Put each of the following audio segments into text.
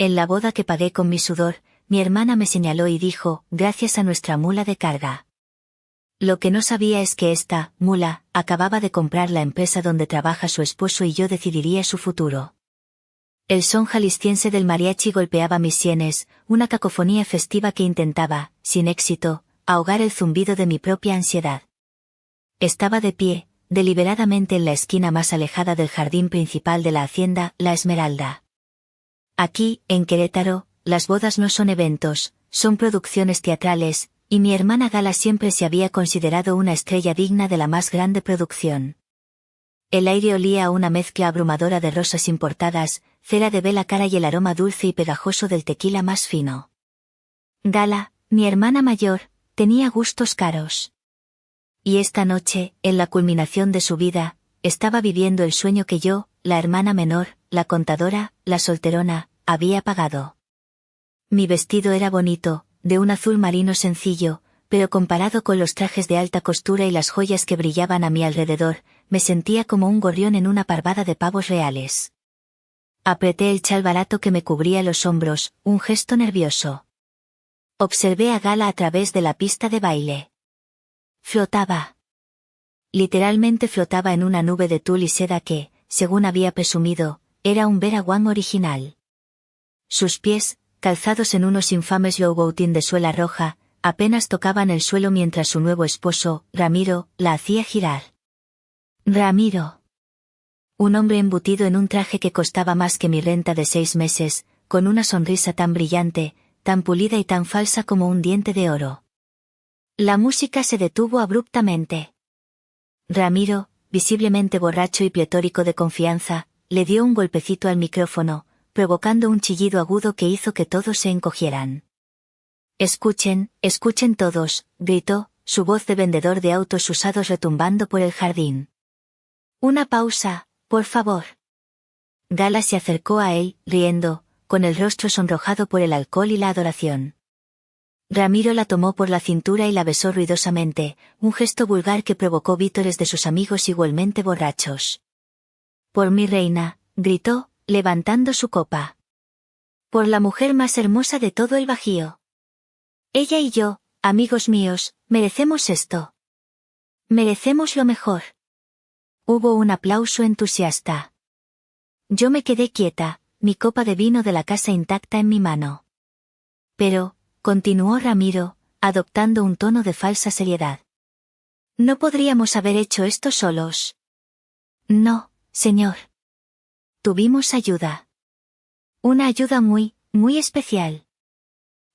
En la boda que pagué con mi sudor, mi hermana me señaló y dijo, gracias a nuestra mula de carga. Lo que no sabía es que esta mula acababa de comprar la empresa donde trabaja su esposo y yo decidiría su futuro. El son jalisciense del mariachi golpeaba mis sienes, una cacofonía festiva que intentaba, sin éxito, ahogar el zumbido de mi propia ansiedad. Estaba de pie, deliberadamente en la esquina más alejada del jardín principal de la hacienda, La Esmeralda. Aquí, en Querétaro, las bodas no son eventos, son producciones teatrales, y mi hermana Gala siempre se había considerado una estrella digna de la más grande producción. El aire olía a una mezcla abrumadora de rosas importadas, cera de vela cara y el aroma dulce y pegajoso del tequila más fino. Gala, mi hermana mayor, tenía gustos caros. Y esta noche, en la culminación de su vida, estaba viviendo el sueño que yo, la hermana menor, la contadora, la solterona, había pagado. Mi vestido era bonito, de un azul marino sencillo, pero comparado con los trajes de alta costura y las joyas que brillaban a mi alrededor, me sentía como un gorrión en una parvada de pavos reales. Apreté el chal barato que me cubría los hombros, un gesto nervioso. Observé a Gala a través de la pista de baile. Flotaba. Literalmente flotaba en una nube de tul y seda que, según había presumido, era un Vera Wang original. Sus pies, calzados en unos infames louboutin de suela roja, apenas tocaban el suelo mientras su nuevo esposo, Ramiro, la hacía girar. Ramiro. Un hombre embutido en un traje que costaba más que mi renta de 6 meses, con una sonrisa tan brillante, tan pulida y tan falsa como un diente de oro. La música se detuvo abruptamente. Ramiro, visiblemente borracho y pletórico de confianza, le dio un golpecito al micrófono, provocando un chillido agudo que hizo que todos se encogieran. Escuchen, escuchen todos, gritó, su voz de vendedor de autos usados retumbando por el jardín. Una pausa, por favor. Gala se acercó a él, riendo, con el rostro sonrojado por el alcohol y la adoración. Ramiro la tomó por la cintura y la besó ruidosamente, un gesto vulgar que provocó vítores de sus amigos igualmente borrachos. Por mi reina, gritó, levantando su copa. Por la mujer más hermosa de todo el Bajío. Ella y yo, amigos míos, merecemos esto. Merecemos lo mejor. Hubo un aplauso entusiasta. Yo me quedé quieta, mi copa de vino de la casa intacta en mi mano. Pero, continuó Ramiro, adoptando un tono de falsa seriedad. No podríamos haber hecho esto solos. No, señor. Tuvimos ayuda. Una ayuda muy, muy especial.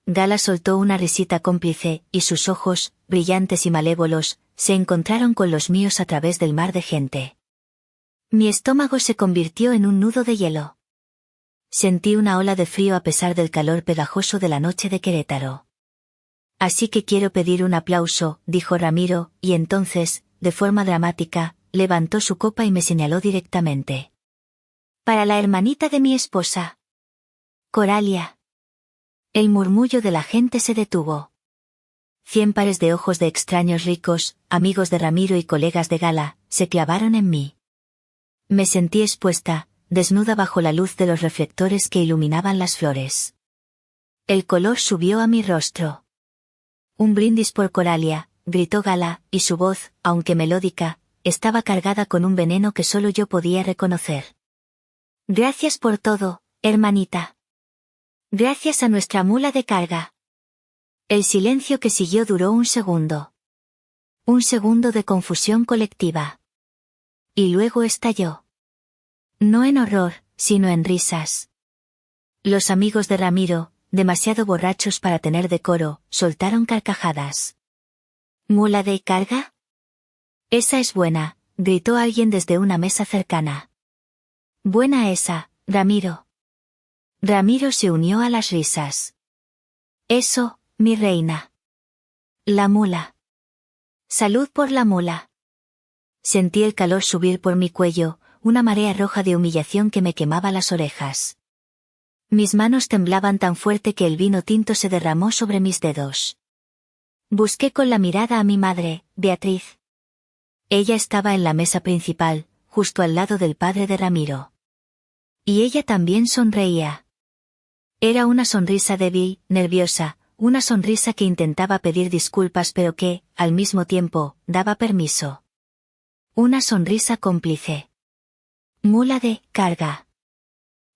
Gala soltó una risita cómplice, y sus ojos, brillantes y malévolos, se encontraron con los míos a través del mar de gente. Mi estómago se convirtió en un nudo de hielo. Sentí una ola de frío a pesar del calor pegajoso de la noche de Querétaro. Así que quiero pedir un aplauso, dijo Ramiro, y entonces, de forma dramática, levantó su copa y me señaló directamente. Para la hermanita de mi esposa. Coralia. El murmullo de la gente se detuvo. 100 pares de ojos de extraños ricos, amigos de Ramiro y colegas de Gala, se clavaron en mí. Me sentí expuesta, desnuda bajo la luz de los reflectores que iluminaban las flores. El color subió a mi rostro. Un brindis por Coralia, gritó Gala, y su voz, aunque melódica, estaba cargada con un veneno que solo yo podía reconocer. Gracias por todo, hermanita. Gracias a nuestra mula de carga. El silencio que siguió duró un segundo. Un segundo de confusión colectiva. Y luego estalló. No en horror, sino en risas. Los amigos de Ramiro, demasiado borrachos para tener decoro, soltaron carcajadas. ¿Mula de carga? Esa es buena, gritó alguien desde una mesa cercana. Buena esa, Ramiro. Ramiro se unió a las risas. Eso, mi reina. La mula. Salud por la mula. Sentí el calor subir por mi cuello, una marea roja de humillación que me quemaba las orejas. Mis manos temblaban tan fuerte que el vino tinto se derramó sobre mis dedos. Busqué con la mirada a mi madre, Beatriz. Ella estaba en la mesa principal, justo al lado del padre de Ramiro. Y ella también sonreía. Era una sonrisa débil, nerviosa, una sonrisa que intentaba pedir disculpas pero que, al mismo tiempo, daba permiso. Una sonrisa cómplice. Mula de carga.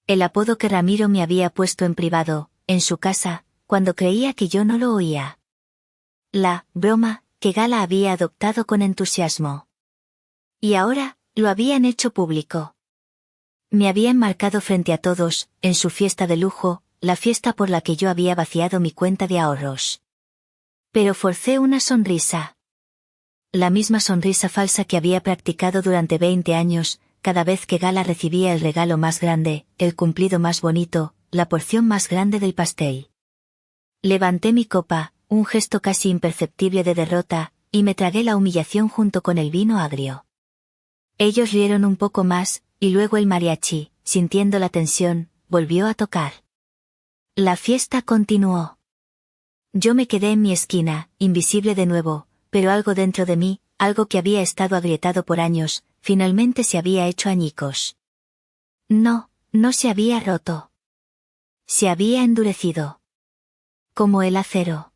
El apodo que Ramiro me había puesto en privado, en su casa, cuando creía que yo no lo oía. La broma que Gala había adoptado con entusiasmo. Y ahora, lo habían hecho público. Me habían marcado frente a todos, en su fiesta de lujo, la fiesta por la que yo había vaciado mi cuenta de ahorros. Pero forcé una sonrisa. La misma sonrisa falsa que había practicado durante 20 años, cada vez que Gala recibía el regalo más grande, el cumplido más bonito, la porción más grande del pastel. Levanté mi copa, un gesto casi imperceptible de derrota, y me tragué la humillación junto con el vino agrio. Ellos rieron un poco más, y luego el mariachi, sintiendo la tensión, volvió a tocar. La fiesta continuó. Yo me quedé en mi esquina, invisible de nuevo, pero algo dentro de mí, algo que había estado agrietado por años, finalmente se había hecho añicos. No, no se había roto. Se había endurecido. Como el acero.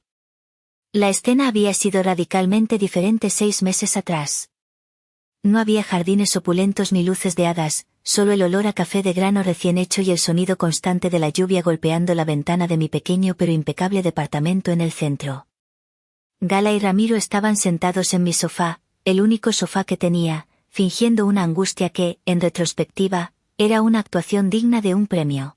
La escena había sido radicalmente diferente 6 meses atrás. No había jardines opulentos ni luces de hadas, solo el olor a café de grano recién hecho y el sonido constante de la lluvia golpeando la ventana de mi pequeño pero impecable departamento en el centro. Gala y Ramiro estaban sentados en mi sofá, el único sofá que tenía, fingiendo una angustia que, en retrospectiva, era una actuación digna de un premio.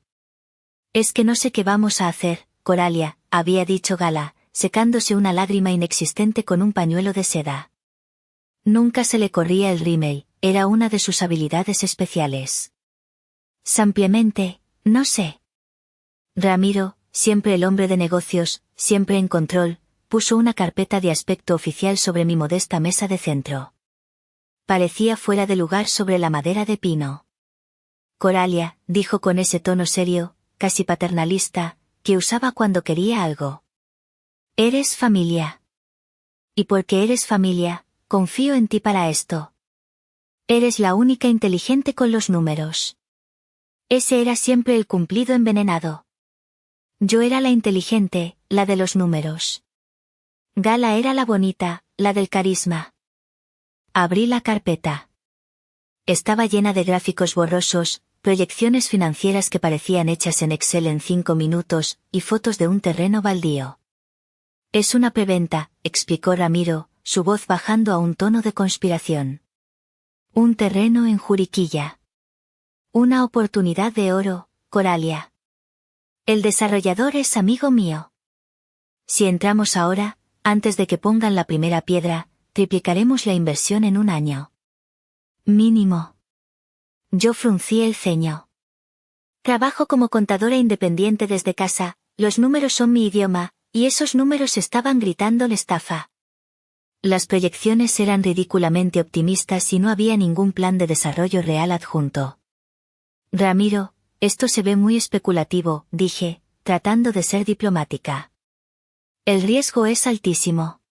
Es que no sé qué vamos a hacer, Coralia, había dicho Gala, secándose una lágrima inexistente con un pañuelo de seda. Nunca se le corría el rímel, era una de sus habilidades especiales. Simplemente, no sé. Ramiro, siempre el hombre de negocios, siempre en control, puso una carpeta de aspecto oficial sobre mi modesta mesa de centro. Parecía fuera de lugar sobre la madera de pino. Coralia, dijo con ese tono serio, casi paternalista, que usaba cuando quería algo. Eres familia. Y porque eres familia, confío en ti para esto. Eres la única inteligente con los números. Ese era siempre el cumplido envenenado. Yo era la inteligente, la de los números. Gala era la bonita, la del carisma. Abrí la carpeta. Estaba llena de gráficos borrosos, proyecciones financieras que parecían hechas en Excel en 5 minutos, y fotos de un terreno baldío. Es una preventa, explicó Ramiro, su voz bajando a un tono de conspiración. Un terreno en Juriquilla. Una oportunidad de oro, Coralia. El desarrollador es amigo mío. Si entramos ahora, antes de que pongan la primera piedra, triplicaremos la inversión en un año. Mínimo. Yo fruncí el ceño. Trabajo como contadora independiente desde casa, los números son mi idioma, y esos números estaban gritando la estafa. Las proyecciones eran ridículamente optimistas y no había ningún plan de desarrollo real adjunto. Ramiro, esto se ve muy especulativo, dije, tratando de ser diplomática. El riesgo es altísimo.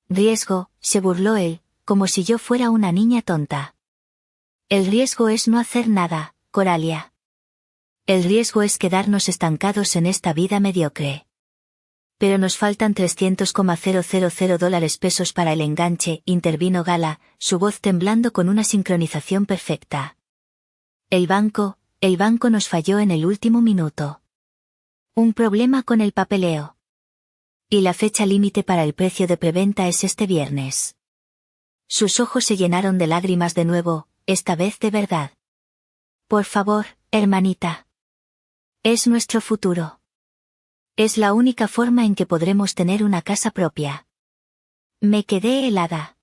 Riesgo, se burló él, como si yo fuera una niña tonta. El riesgo es no hacer nada, Coralia. El riesgo es quedarnos estancados en esta vida mediocre. Pero nos faltan $300,000 para el enganche, intervino Gala, su voz temblando con una sincronización perfecta. El banco nos falló en el último minuto. Un problema con el papeleo. Y la fecha límite para el precio de preventa es este viernes. Sus ojos se llenaron de lágrimas de nuevo, esta vez de verdad. Por favor, hermanita. Es nuestro futuro. Es la única forma en que podremos tener una casa propia. Me quedé helada.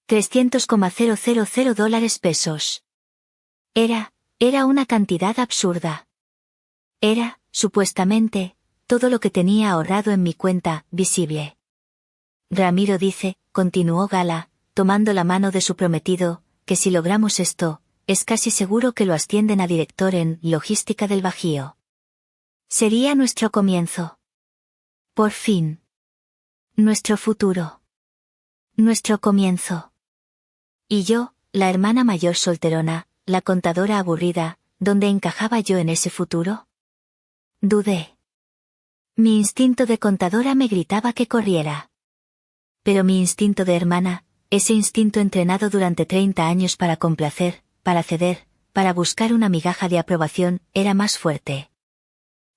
$300,000. Era una cantidad absurda. Era, supuestamente, todo lo que tenía ahorrado en mi cuenta, visible. Ramiro dice, continuó Gala, tomando la mano de su prometido, que si logramos esto, es casi seguro que lo ascienden a director en logística del Bajío. Sería nuestro comienzo. Por fin. Nuestro futuro. Nuestro comienzo. Y yo, la hermana mayor solterona, la contadora aburrida, ¿dónde encajaba yo en ese futuro? Dudé. Mi instinto de contadora me gritaba que corriera. Pero mi instinto de hermana, ese instinto entrenado durante 30 años para complacer, para ceder, para buscar una migaja de aprobación, era más fuerte.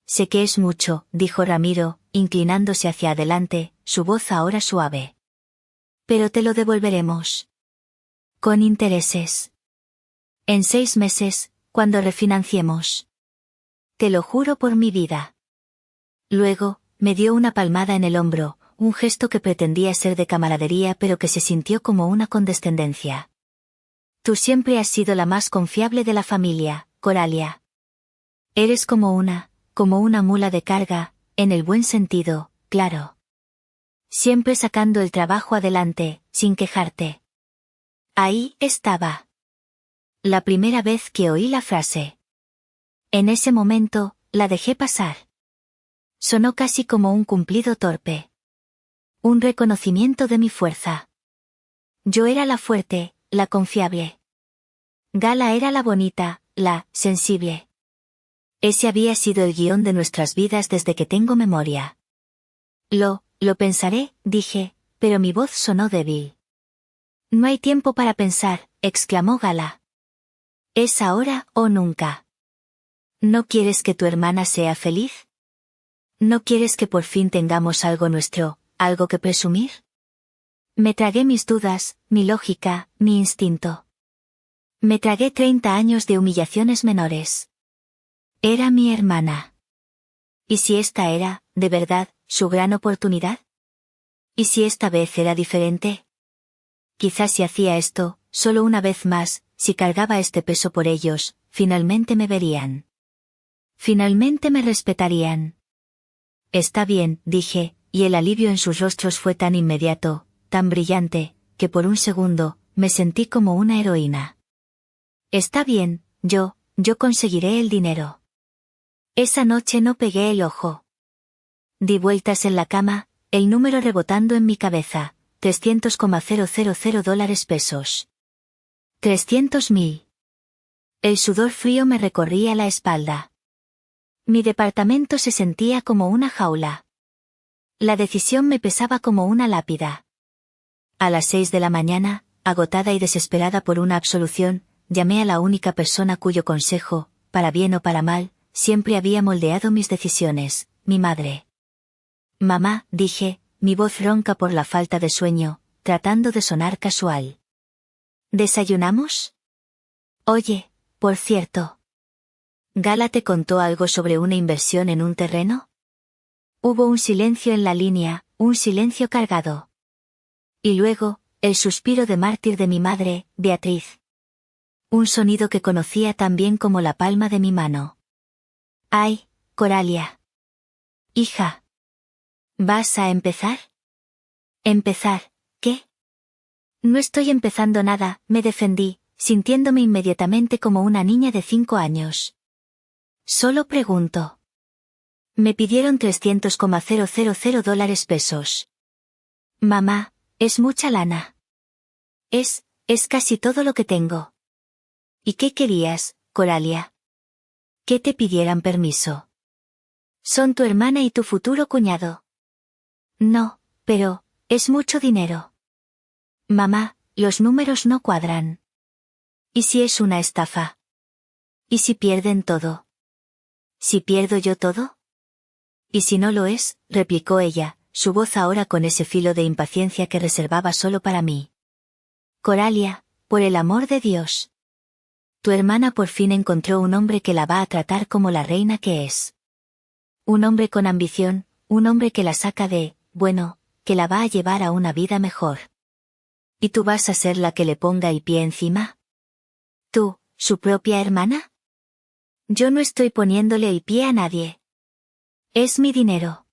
Sé que es mucho, dijo Ramiro, inclinándose hacia adelante, su voz ahora suave. Pero te lo devolveremos. Con intereses. En 6 meses, cuando refinanciemos. Te lo juro por mi vida. Luego, me dio una palmada en el hombro, un gesto que pretendía ser de camaradería pero que se sintió como una condescendencia. Tú siempre has sido la más confiable de la familia, Coralia. Eres como una mula de carga, en el buen sentido, claro. Siempre sacando el trabajo adelante, sin quejarte. Ahí estaba. La primera vez que oí la frase. En ese momento, la dejé pasar. Sonó casi como un cumplido torpe. Un reconocimiento de mi fuerza. Yo era la fuerte, la confiable. Gala era la bonita, la sensible. Ese había sido el guión de nuestras vidas desde que tengo memoria. Lo pensaré, dije, pero mi voz sonó débil. No hay tiempo para pensar, exclamó Gala. Es ahora o nunca. ¿No quieres que tu hermana sea feliz? ¿No quieres que por fin tengamos algo nuestro, algo que presumir? Me tragué mis dudas, mi lógica, mi instinto. Me tragué 30 años de humillaciones menores. Era mi hermana. ¿Y si esta era, de verdad, su gran oportunidad? ¿Y si esta vez era diferente? Quizás si hacía esto, solo una vez más, si cargaba este peso por ellos, finalmente me verían. Finalmente me respetarían. Está bien, dije, y el alivio en sus rostros fue tan inmediato, tan brillante, que por un segundo, me sentí como una heroína. Está bien, yo conseguiré el dinero. Esa noche no pegué el ojo. Di vueltas en la cama, el número rebotando en mi cabeza, 300,000 dólares pesos. 300.000. El sudor frío me recorría la espalda. Mi departamento se sentía como una jaula. La decisión me pesaba como una lápida. A las 6 de la mañana, agotada y desesperada por una absolución, llamé a la única persona cuyo consejo, para bien o para mal, siempre había moldeado mis decisiones, mi madre. Mamá, dije, mi voz ronca por la falta de sueño, tratando de sonar casual. ¿Desayunamos? Oye, por cierto. ¿Gala te contó algo sobre una inversión en un terreno? Hubo un silencio en la línea, un silencio cargado. Y luego, el suspiro de mártir de mi madre, Beatriz. Un sonido que conocía tan bien como la palma de mi mano. ¡Ay, Coralia! Hija. ¿Vas a empezar? ¿Empezar, qué? No estoy empezando nada, me defendí, sintiéndome inmediatamente como una niña de 5 años. Solo pregunto. Me pidieron 300,000 dólares pesos. Mamá, es mucha lana. Es casi todo lo que tengo. ¿Y qué querías, Coralia? Que te pidieran permiso. Son tu hermana y tu futuro cuñado. No, pero, es mucho dinero. Mamá, los números no cuadran. ¿Y si es una estafa? ¿Y si pierden todo? ¿Si pierdo yo todo? Y si no lo es, replicó ella, su voz ahora con ese filo de impaciencia que reservaba solo para mí. Coralia, por el amor de Dios. Tu hermana por fin encontró un hombre que la va a tratar como la reina que es. Un hombre con ambición, un hombre que la saca de, bueno, que la va a llevar a una vida mejor. ¿Y tú vas a ser la que le ponga el pie encima? ¿Tú, su propia hermana? Yo no estoy poniéndole el pie a nadie. Es mi dinero.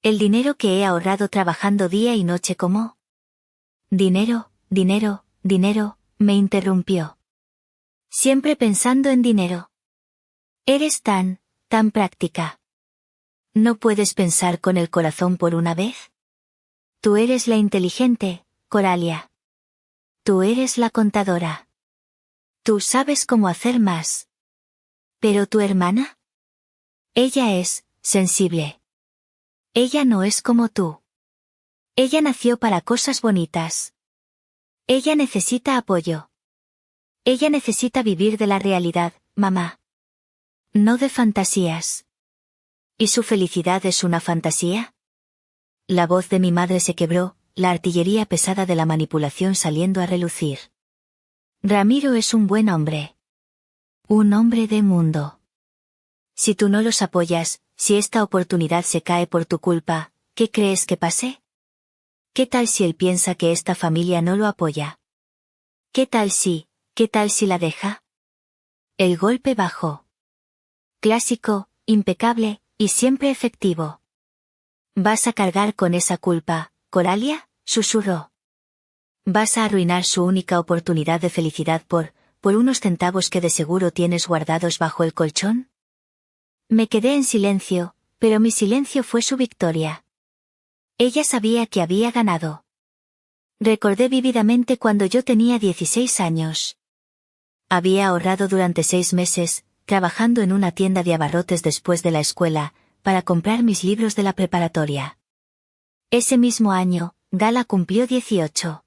El dinero que he ahorrado trabajando día y noche como. Dinero, dinero, dinero, me interrumpió. Siempre pensando en dinero. Eres tan práctica. ¿No puedes pensar con el corazón por una vez? Tú eres la inteligente, Coralia. Tú eres la contadora. Tú sabes cómo hacer más. ¿Pero tu hermana? Ella es sensible. Ella no es como tú. Ella nació para cosas bonitas. Ella necesita apoyo. Ella necesita vivir de la realidad, mamá. No de fantasías. ¿Y su felicidad es una fantasía? La voz de mi madre se quebró, la artillería pesada de la manipulación saliendo a relucir. Ramiro es un buen hombre. Un hombre de mundo. Si tú no los apoyas, si esta oportunidad se cae por tu culpa, ¿qué crees que pase? ¿Qué tal si él piensa que esta familia no lo apoya? ¿Qué tal si la deja? El golpe bajo. Clásico, impecable, y siempre efectivo. ¿Vas a cargar con esa culpa, Coralia?, susurró. ¿Vas a arruinar su única oportunidad de felicidad por unos centavos que de seguro tienes guardados bajo el colchón? Me quedé en silencio, pero mi silencio fue su victoria. Ella sabía que había ganado. Recordé vívidamente cuando yo tenía 16 años. Había ahorrado durante 6 meses, trabajando en una tienda de abarrotes después de la escuela, para comprar mis libros de la preparatoria. Ese mismo año, Gala cumplió 18.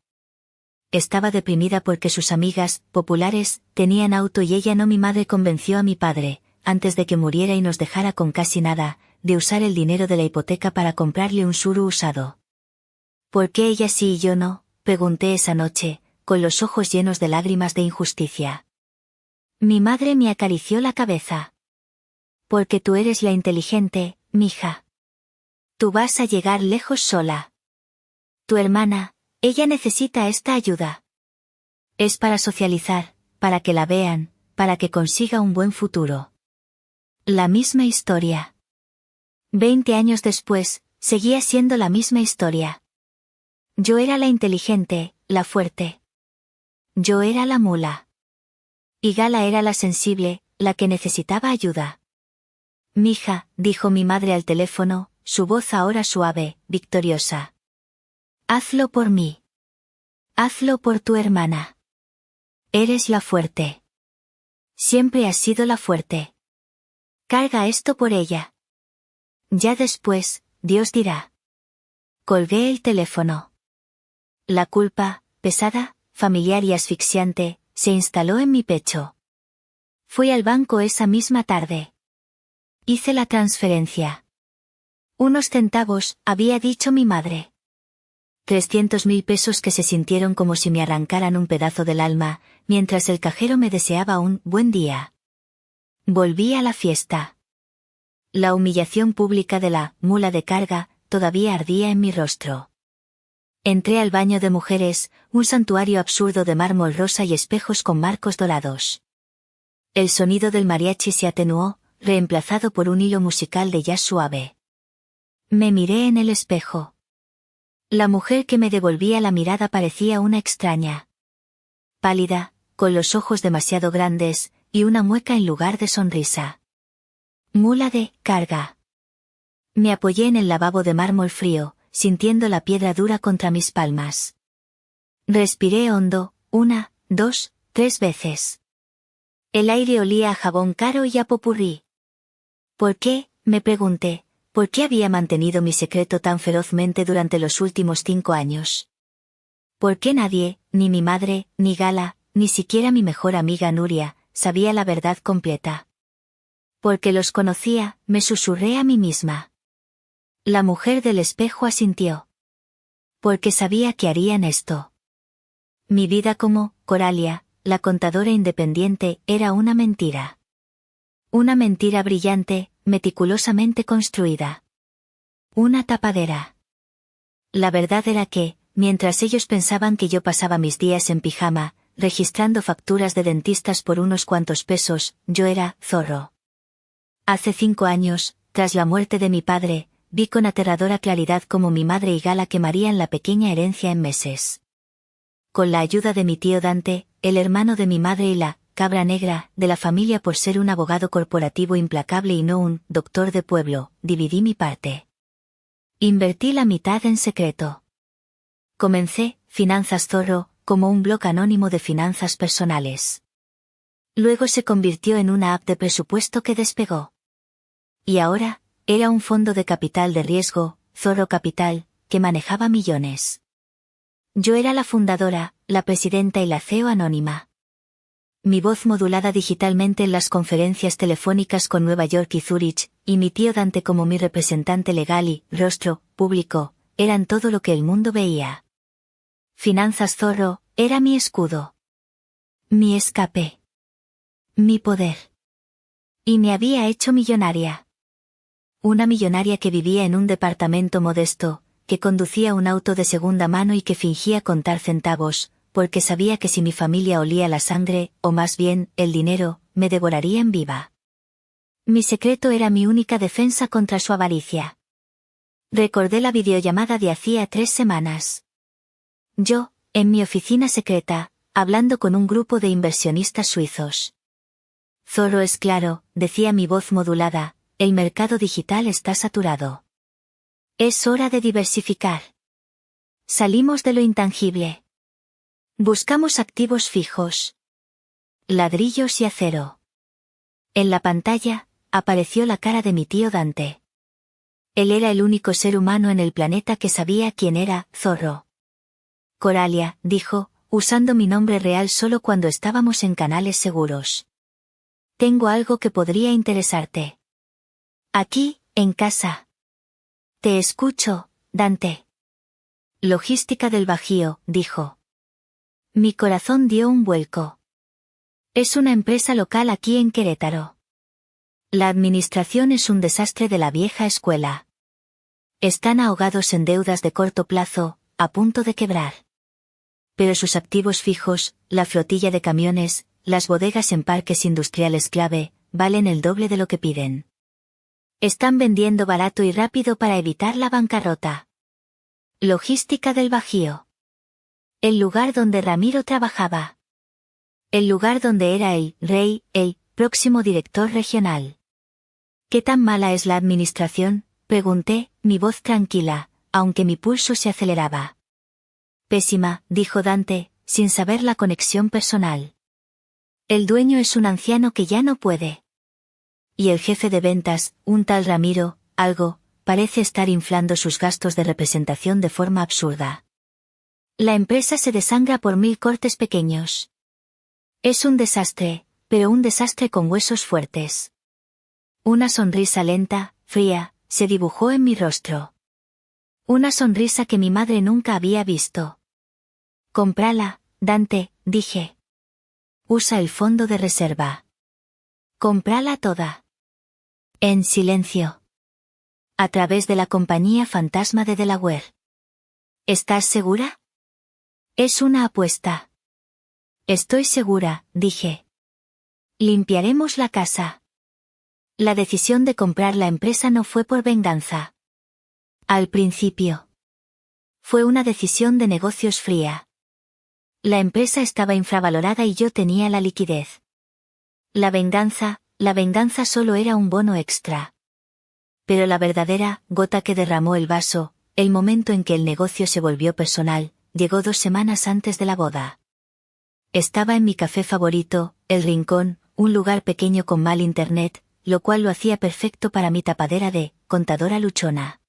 Estaba deprimida porque sus amigas, populares, tenían auto y ella no. Mi madre convenció a mi padre, antes de que muriera y nos dejara con casi nada, de usar el dinero de la hipoteca para comprarle un Suru usado. ¿Por qué ella sí y yo no?, pregunté esa noche, con los ojos llenos de lágrimas de injusticia. Mi madre me acarició la cabeza. Porque tú eres la inteligente, mija. Tú vas a llegar lejos sola. Tu hermana, ella necesita esta ayuda. Es para socializar, para que la vean, para que consiga un buen futuro. La misma historia. 20 años después, seguía siendo la misma historia. Yo era la inteligente, la fuerte. Yo era la mula. Y Gala era la sensible, la que necesitaba ayuda. Mija, dijo mi madre al teléfono, su voz ahora suave, victoriosa. Hazlo por mí. Hazlo por tu hermana. Eres la fuerte. Siempre has sido la fuerte. Carga esto por ella. Ya después, Dios dirá. Colgué el teléfono. La culpa, pesada, familiar y asfixiante, se instaló en mi pecho. Fui al banco esa misma tarde. Hice la transferencia. Unos centavos, había dicho mi madre. 300.000 pesos que se sintieron como si me arrancaran un pedazo del alma, mientras el cajero me deseaba un buen día. Volví a la fiesta. La humillación pública de la mula de carga todavía ardía en mi rostro. Entré al baño de mujeres, un santuario absurdo de mármol rosa y espejos con marcos dorados. El sonido del mariachi se atenuó, reemplazado por un hilo musical de jazz suave. Me miré en el espejo. La mujer que me devolvía la mirada parecía una extraña. Pálida, con los ojos demasiado grandes, y una mueca en lugar de sonrisa. Mula de carga. Me apoyé en el lavabo de mármol frío, sintiendo la piedra dura contra mis palmas. Respiré hondo, 1, 2, 3 veces. El aire olía a jabón caro y a popurrí. ¿Por qué?, me pregunté, ¿por qué había mantenido mi secreto tan ferozmente durante los últimos 5 años? ¿Por qué nadie, ni mi madre, ni Gala, ni siquiera mi mejor amiga Nuria, sabía la verdad completa? Porque los conocía, me susurré a mí misma. La mujer del espejo asintió. Porque sabía que harían esto. Mi vida como Coralia, la contadora independiente, era una mentira. Una mentira brillante, meticulosamente construida. Una tapadera. La verdad era que, mientras ellos pensaban que yo pasaba mis días en pijama, registrando facturas de dentistas por unos cuantos pesos, yo era Zorro. Hace 5 años, tras la muerte de mi padre, vi con aterradora claridad cómo mi madre y Gala quemarían la pequeña herencia en meses. Con la ayuda de mi tío Dante, el hermano de mi madre y la cabra negra de la familia por ser un abogado corporativo implacable y no un doctor de pueblo, dividí mi parte. Invertí la mitad en secreto. Comencé, Finanzas Zorro, como un blog anónimo de finanzas personales. Luego se convirtió en una app de presupuesto que despegó. Y ahora, era un fondo de capital de riesgo, Zorro Capital, que manejaba millones. Yo era la fundadora, la presidenta y la CEO anónima. Mi voz modulada digitalmente en las conferencias telefónicas con Nueva York y Zúrich, y mi tío Dante como mi representante legal y rostro público, eran todo lo que el mundo veía. Finanzas Zorro era mi escudo. Mi escape. Mi poder. Y me había hecho millonaria. Una millonaria que vivía en un departamento modesto, que conducía un auto de segunda mano y que fingía contar centavos, porque sabía que si mi familia olía la sangre, o más bien, el dinero, me devorarían viva. Mi secreto era mi única defensa contra su avaricia. Recordé la videollamada de hacía 3 semanas. Yo, en mi oficina secreta, hablando con un grupo de inversionistas suizos. Zorro es claro, decía mi voz modulada, el mercado digital está saturado. Es hora de diversificar. Salimos de lo intangible. Buscamos activos fijos. Ladrillos y acero. En la pantalla, apareció la cara de mi tío Dante. Él era el único ser humano en el planeta que sabía quién era Zorro. Coralia, dijo, usando mi nombre real solo cuando estábamos en canales seguros. Tengo algo que podría interesarte. Aquí, en casa. Te escucho, Dante. Logística del Bajío, dijo. Mi corazón dio un vuelco. Es una empresa local aquí en Querétaro. La administración es un desastre de la vieja escuela. Están ahogados en deudas de corto plazo, a punto de quebrar. Pero sus activos fijos, la flotilla de camiones, las bodegas en parques industriales clave, valen el doble de lo que piden. Están vendiendo barato y rápido para evitar la bancarrota. Logística del Bajío. El lugar donde Ramiro trabajaba. El lugar donde era el rey, el próximo director regional. ¿Qué tan mala es la administración?, pregunté, mi voz tranquila, aunque mi pulso se aceleraba. Pésima, dijo Dante, sin saber la conexión personal. El dueño es un anciano que ya no puede. Y el jefe de ventas, un tal Ramiro, parece estar inflando sus gastos de representación de forma absurda. La empresa se desangra por 1000 cortes pequeños. Es un desastre, pero un desastre con huesos fuertes. Una sonrisa lenta, fría, se dibujó en mi rostro. Una sonrisa que mi madre nunca había visto. Cómprala, Dante, dije. Usa el fondo de reserva. Cómprala toda. En silencio. A través de la compañía fantasma de Delaware. ¿Estás segura? Es una apuesta. Estoy segura, dije. Limpiaremos la casa. La decisión de comprar la empresa no fue por venganza. Al principio. Fue una decisión de negocios fría. La empresa estaba infravalorada y yo tenía la liquidez. La venganza solo era un bono extra. Pero la verdadera gota que derramó el vaso, el momento en que el negocio se volvió personal, llegó 2 semanas antes de la boda. Estaba en mi café favorito, El Rincón, un lugar pequeño con mal internet, lo cual lo hacía perfecto para mi tapadera de contadora luchona.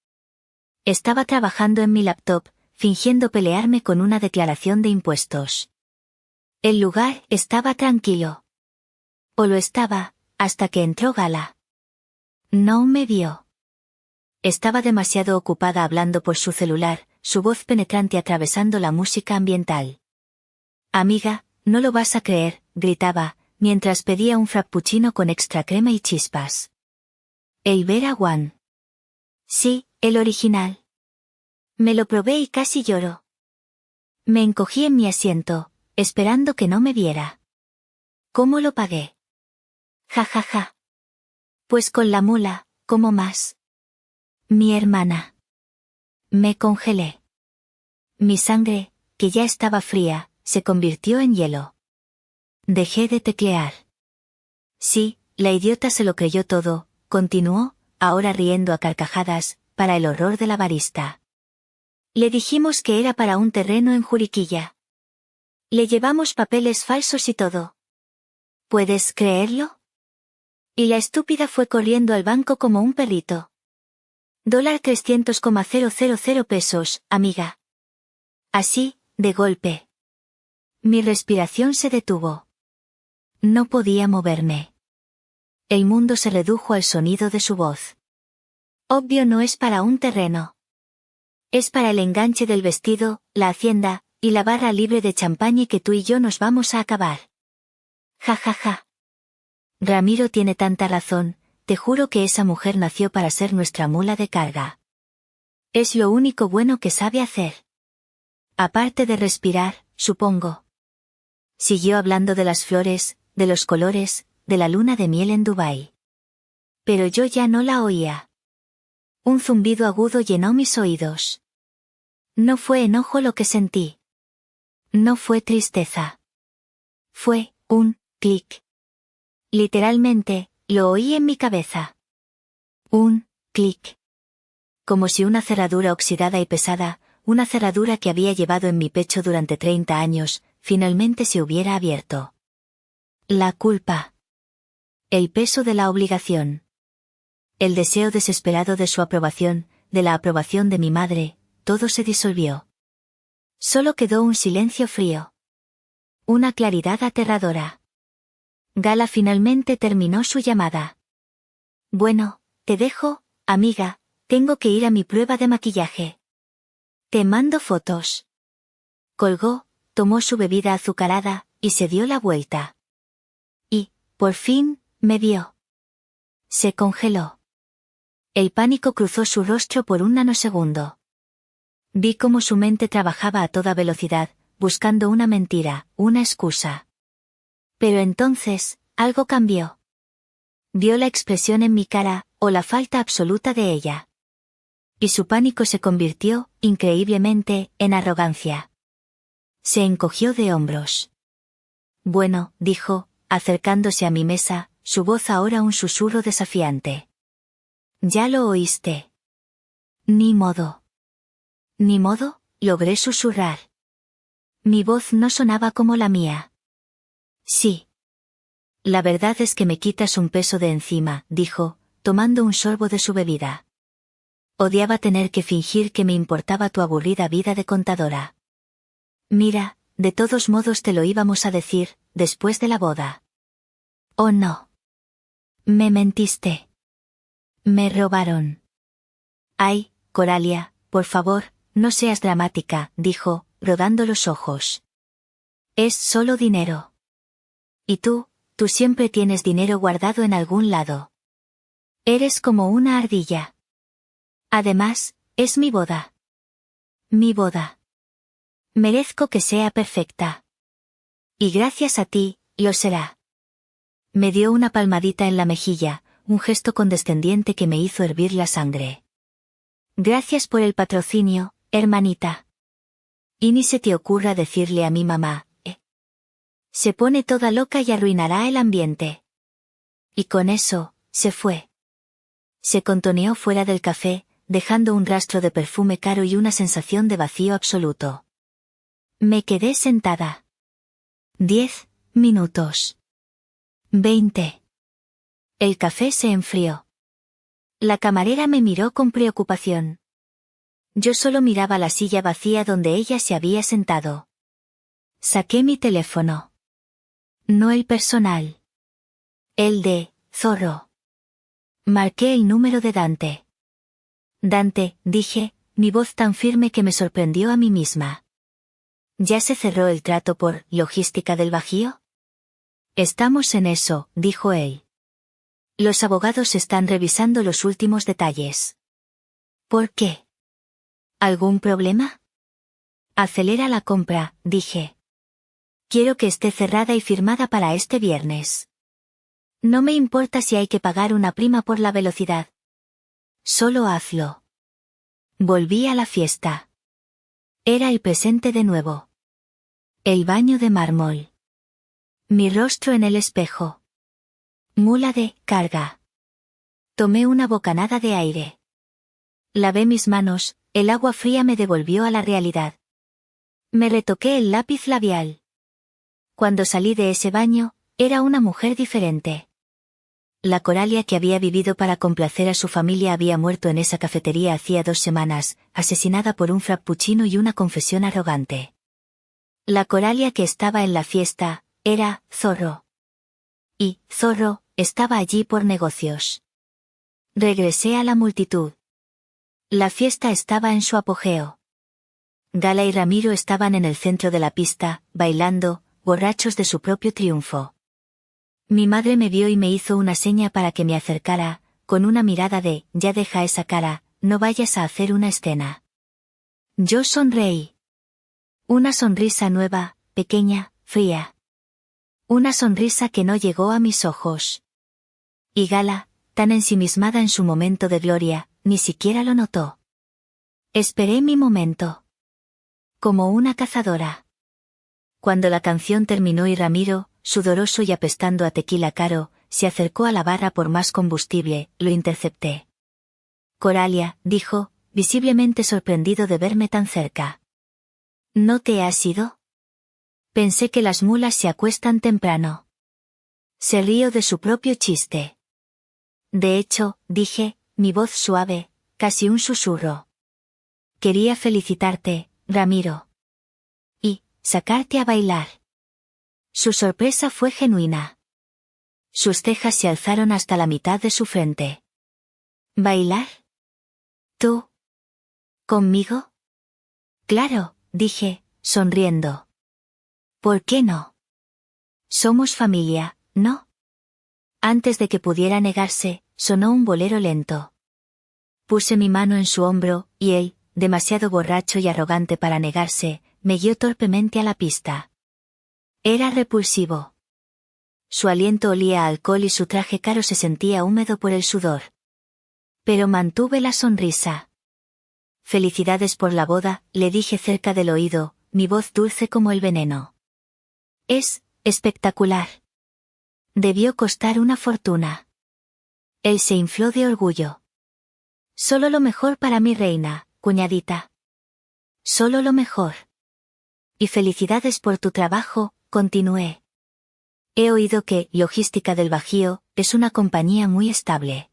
Estaba trabajando en mi laptop, fingiendo pelearme con una declaración de impuestos. El lugar estaba tranquilo. O lo estaba, hasta que entró Gala. No me vio. Estaba demasiado ocupada hablando por su celular, su voz penetrante atravesando la música ambiental. Amiga, no lo vas a creer, gritaba, mientras pedía un frappuccino con extra crema y chispas. El Vera One. Sí, el original. Me lo probé y casi lloró. Me encogí en mi asiento, esperando que no me viera. ¿Cómo lo pagué? Ja ja ja. Pues con la mula, ¿cómo más? Mi hermana. Me congelé. Mi sangre, que ya estaba fría, se convirtió en hielo. Dejé de teclear. Sí, la idiota se lo creyó todo, continuó, ahora riendo a carcajadas, para el horror de la barista. Le dijimos que era para un terreno en Juriquilla. Le llevamos papeles falsos y todo. ¿Puedes creerlo? Y la estúpida fue corriendo al banco como un perrito. $300,000 amiga. Así, de golpe. Mi respiración se detuvo. No podía moverme. El mundo se redujo al sonido de su voz. Obvio no es para un terreno. Es para el enganche del vestido, la hacienda, y la barra libre de champaña que tú y yo nos vamos a acabar. Ja ja ja. Ramiro tiene tanta razón, te juro que esa mujer nació para ser nuestra mula de carga. Es lo único bueno que sabe hacer. Aparte de respirar, supongo. Siguió hablando de las flores, de los colores, de la luna de miel en Dubái. Pero yo ya no la oía. Un zumbido agudo llenó mis oídos. No fue enojo lo que sentí. No fue tristeza. Fue un clic. Literalmente, lo oí en mi cabeza. Un clic. Como si una cerradura oxidada y pesada, una cerradura que había llevado en mi pecho durante 30 años, finalmente se hubiera abierto. La culpa. El peso de la obligación. El deseo desesperado de su aprobación, de la aprobación de mi madre, todo se disolvió. Solo quedó un silencio frío. Una claridad aterradora. Gala finalmente terminó su llamada. Bueno, te dejo, amiga, tengo que ir a mi prueba de maquillaje. Te mando fotos. Colgó, tomó su bebida azucarada, y se dio la vuelta. Y, por fin, me vio. Se congeló. El pánico cruzó su rostro por un nanosegundo. Vi cómo su mente trabajaba a toda velocidad, buscando una mentira, una excusa. Pero entonces, algo cambió. Vio la expresión en mi cara, o la falta absoluta de ella. Y su pánico se convirtió, increíblemente, en arrogancia. Se encogió de hombros. Bueno, dijo, acercándose a mi mesa, su voz ahora un susurro desafiante. Ya lo oíste. Ni modo. Ni modo, logré susurrar. Mi voz no sonaba como la mía. Sí. La verdad es que me quitas un peso de encima, dijo, tomando un sorbo de su bebida. Odiaba tener que fingir que me importaba tu aburrida vida de contadora. Mira, de todos modos te lo íbamos a decir, después de la boda. Oh no. Me mentiste. Me robaron. Ay, Coralia, por favor, no seas dramática, dijo, rodando los ojos. Es solo dinero. Y tú siempre tienes dinero guardado en algún lado. Eres como una ardilla. Además, es mi boda. Mi boda. Merezco que sea perfecta. Y gracias a ti, lo será. Me dio una palmadita en la mejilla, un gesto condescendiente que me hizo hervir la sangre. Gracias por el patrocinio, hermanita. Y ni se te ocurra decirle a mi mamá, Se pone toda loca y arruinará el ambiente. Y con eso, se fue. Se contoneó fuera del café, dejando un rastro de perfume caro y una sensación de vacío absoluto. Me quedé sentada. 10 minutos. 20. El café se enfrió. La camarera me miró con preocupación. Yo solo miraba la silla vacía donde ella se había sentado. Saqué mi teléfono. No el personal. El de Zorro. Marqué el número de Dante. Dante, dije, mi voz tan firme que me sorprendió a mí misma. ¿Ya se cerró el trato por logística del Bajío? Estamos en eso, dijo él. Los abogados están revisando los últimos detalles. ¿Por qué? ¿Algún problema? Acelera la compra, dije. Quiero que esté cerrada y firmada para este viernes. No me importa si hay que pagar una prima por la velocidad. Solo hazlo. Volví a la fiesta. Era el presente de nuevo. El baño de mármol. Mi rostro en el espejo. Mula de carga. Tomé una bocanada de aire. Lavé mis manos, el agua fría me devolvió a la realidad. Me retoqué el lápiz labial. Cuando salí de ese baño, era una mujer diferente. La Coralia que había vivido para complacer a su familia había muerto en esa cafetería hacía 2 semanas, asesinada por un frappuccino y una confesión arrogante. La Coralia que estaba en la fiesta, era Zorro. Y, Zorro, estaba allí por negocios. Regresé a la multitud. La fiesta estaba en su apogeo. Gala y Ramiro estaban en el centro de la pista, bailando, borrachos de su propio triunfo. Mi madre me vio y me hizo una seña para que me acercara, con una mirada de, ya deja esa cara, no vayas a hacer una escena. Yo sonreí. Una sonrisa nueva, pequeña, fría. Una sonrisa que no llegó a mis ojos. Y Gala, tan ensimismada en su momento de gloria, ni siquiera lo notó. Esperé mi momento. Como una cazadora. Cuando la canción terminó y Ramiro, sudoroso y apestando a tequila caro, se acercó a la barra por más combustible, lo intercepté. Coralia, dijo, visiblemente sorprendido de verme tan cerca. ¿No te has ido? Pensé que las mulas se acuestan temprano. Se rió de su propio chiste. De hecho, dije, mi voz suave, casi un susurro. Quería felicitarte, Ramiro. Y, sacarte a bailar. Su sorpresa fue genuina. Sus cejas se alzaron hasta la mitad de su frente. ¿Bailar? ¿Tú? ¿Conmigo? Claro, dije, sonriendo. ¿Por qué no? Somos familia, ¿no? Antes de que pudiera negarse, sonó un bolero lento. Puse mi mano en su hombro, y él, demasiado borracho y arrogante para negarse, me guió torpemente a la pista. Era repulsivo. Su aliento olía a alcohol y su traje caro se sentía húmedo por el sudor. Pero mantuve la sonrisa. Felicidades por la boda, le dije cerca del oído, mi voz dulce como el veneno. Es espectacular. Debió costar una fortuna. Él se infló de orgullo. Solo lo mejor para mi reina, cuñadita. Solo lo mejor. Y felicidades por tu trabajo, continué. He oído que Logística del Bajío es una compañía muy estable.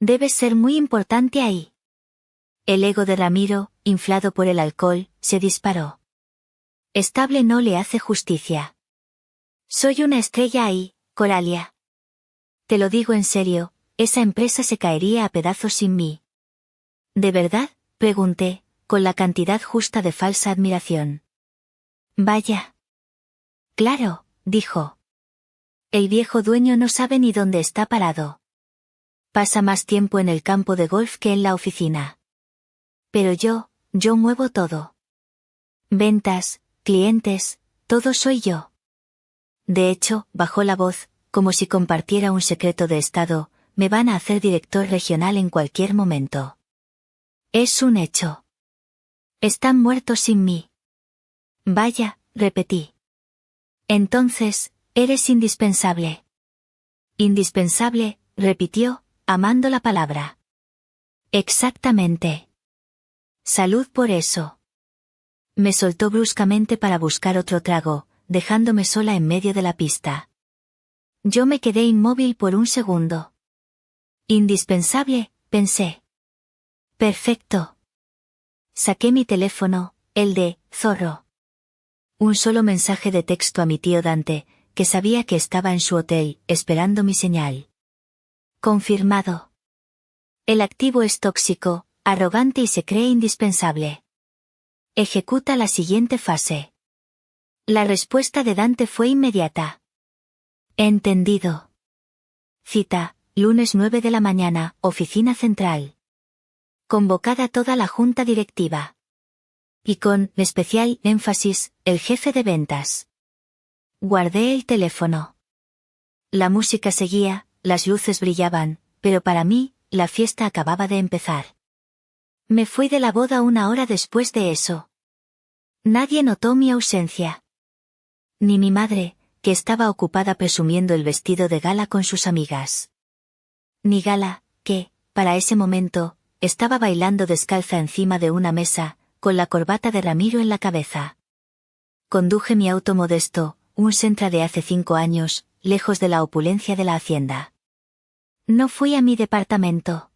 Debes ser muy importante ahí. El ego de Ramiro, inflado por el alcohol, se disparó. Estable no le hace justicia. Soy una estrella ahí, Coralia. Te lo digo en serio, esa empresa se caería a pedazos sin mí. ¿De verdad?, pregunté, con la cantidad justa de falsa admiración. Vaya. Claro, dijo. El viejo dueño no sabe ni dónde está parado. Pasa más tiempo en el campo de golf que en la oficina. Pero yo muevo todo. Ventas, clientes, todo soy yo. De hecho, bajó la voz, como si compartiera un secreto de estado, me van a hacer director regional en cualquier momento. Es un hecho. Están muertos sin mí. Vaya, repetí. Entonces, eres indispensable. Indispensable, repitió, amando la palabra. Exactamente. Salud por eso. Me soltó bruscamente para buscar otro trago, dejándome sola en medio de la pista. Yo me quedé inmóvil por un segundo. Indispensable, pensé. Perfecto. Saqué mi teléfono, el de Zorro. Un solo mensaje de texto a mi tío Dante, que sabía que estaba en su hotel, esperando mi señal. Confirmado. El activo es tóxico, arrogante y se cree indispensable. Ejecuta la siguiente fase. La respuesta de Dante fue inmediata. Entendido. Cita, lunes 9 de la mañana, oficina central. Convocada toda la junta directiva. Y con especial énfasis, el jefe de ventas. Guardé el teléfono. La música seguía, las luces brillaban, pero para mí, la fiesta acababa de empezar. Me fui de la boda 1 hora después de eso. Nadie notó mi ausencia. Ni mi madre, que estaba ocupada presumiendo el vestido de Gala con sus amigas. Ni Gala, que, para ese momento, estaba bailando descalza encima de una mesa, con la corbata de Ramiro en la cabeza. Conduje mi auto modesto, un Sentra de hace 5 años, lejos de la opulencia de la hacienda. No fui a mi departamento.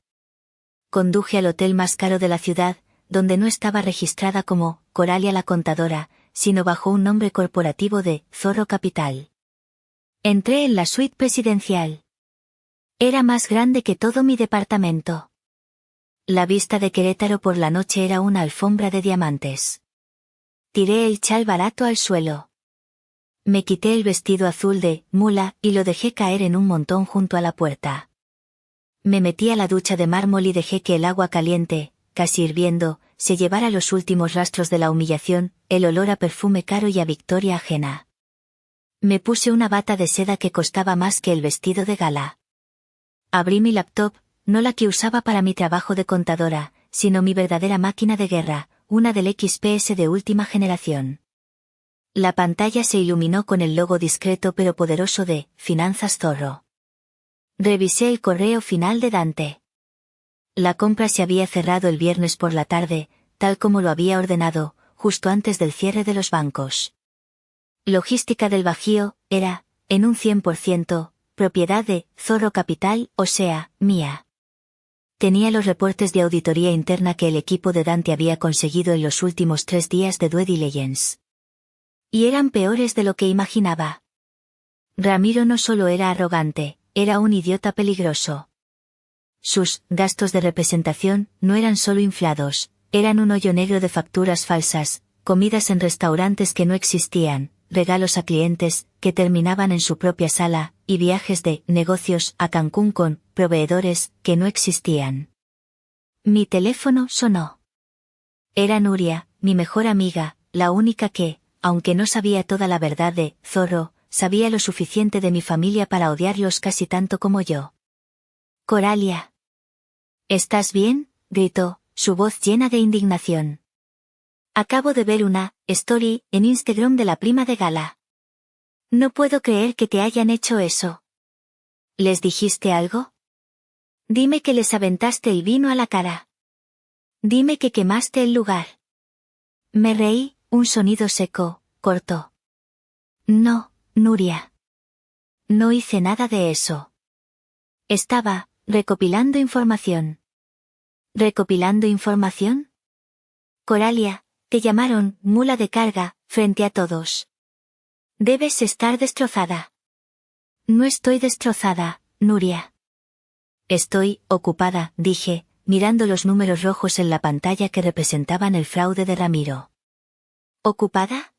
Conduje al hotel más caro de la ciudad, donde no estaba registrada como Coralia la contadora, sino bajo un nombre corporativo de Zorro Capital. Entré en la suite presidencial. Era más grande que todo mi departamento. La vista de Querétaro por la noche era una alfombra de diamantes. Tiré el chal barato al suelo. Me quité el vestido azul de mula y lo dejé caer en un montón junto a la puerta. Me metí a la ducha de mármol y dejé que el agua caliente, casi hirviendo, se llevara los últimos rastros de la humillación, el olor a perfume caro y a victoria ajena. Me puse una bata de seda que costaba más que el vestido de gala. Abrí mi laptop, no la que usaba para mi trabajo de contadora, sino mi verdadera máquina de guerra, una del XPS de última generación. La pantalla se iluminó con el logo discreto pero poderoso de Finanzas Zorro. Revisé el correo final de Dante. La compra se había cerrado el viernes por la tarde, tal como lo había ordenado, justo antes del cierre de los bancos. Logística del Bajío era, en un 100%, propiedad de Zorro Capital, o sea, mía. Tenía los reportes de auditoría interna que el equipo de Dante había conseguido en los últimos 3 días de Due Diligence. Y eran peores de lo que imaginaba. Ramiro no solo era arrogante, era un idiota peligroso. Sus gastos de representación no eran solo inflados, eran un hoyo negro de facturas falsas, comidas en restaurantes que no existían, regalos a clientes que terminaban en su propia sala, y viajes de negocios a Cancún con proveedores que no existían. Mi teléfono sonó. Era Nuria, mi mejor amiga, la única que, aunque no sabía toda la verdad de Zorro, sabía lo suficiente de mi familia para odiarlos casi tanto como yo. Coralia. ¿Estás bien?, gritó, su voz llena de indignación. Acabo de ver una story en Instagram de la prima de Gala. No puedo creer que te hayan hecho eso. ¿Les dijiste algo? Dime que les aventaste el vino a la cara. Dime que quemaste el lugar. Me reí, un sonido seco, corto. No, Nuria. No hice nada de eso. Estaba recopilando información. ¿Recopilando información? Coralia, te llamaron mula de carga, frente a todos. Debes estar destrozada. No estoy destrozada, Nuria. Estoy ocupada, dije, mirando los números rojos en la pantalla que representaban el fraude de Ramiro. ¿Ocupada?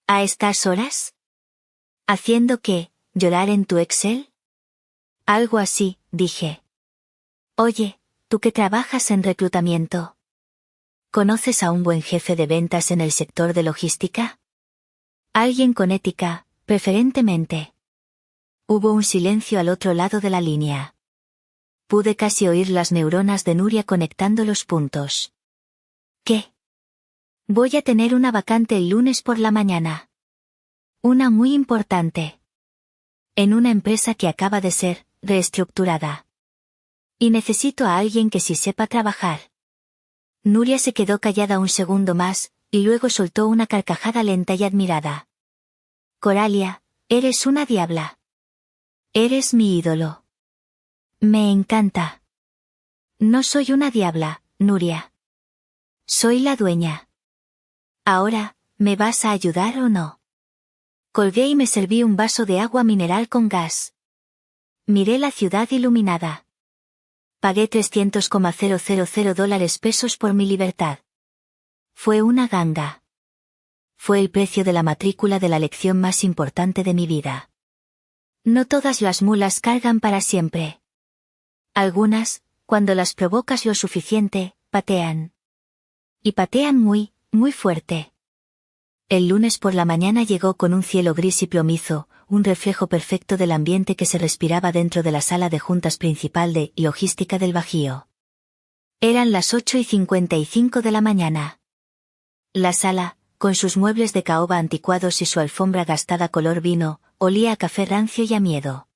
¿A estas horas? ¿Haciendo qué? ¿Llorar en tu Excel? Algo así, dije. Oye, tú que trabajas en reclutamiento. ¿Conoces a un buen jefe de ventas en el sector de logística? Alguien con ética, preferentemente. Hubo un silencio al otro lado de la línea. Pude casi oír las neuronas de Nuria conectando los puntos. ¿Qué? Voy a tener una vacante el lunes por la mañana. Una muy importante. En una empresa que acaba de ser reestructurada. Y necesito a alguien que sí sepa trabajar. Nuria se quedó callada un segundo más, y luego soltó una carcajada lenta y admirada. Coralia, eres una diabla. Eres mi ídolo. Me encanta. No soy una diabla, Nuria. Soy la dueña. Ahora, ¿me vas a ayudar o no? Colgué y me serví un vaso de agua mineral con gas. Miré la ciudad iluminada. Pagué $300,000 por mi libertad. Fue una ganga. Fue el precio de la matrícula de la lección más importante de mi vida. No todas las mulas cargan para siempre. Algunas, cuando las provocas lo suficiente, patean. Y patean muy, muy fuerte. El lunes por la mañana llegó con un cielo gris y plomizo, un reflejo perfecto del ambiente que se respiraba dentro de la sala de juntas principal de Logística del Bajío. Eran las 8:55 de la mañana. La sala, con sus muebles de caoba anticuados y su alfombra gastada color vino, olía a café rancio y a miedo.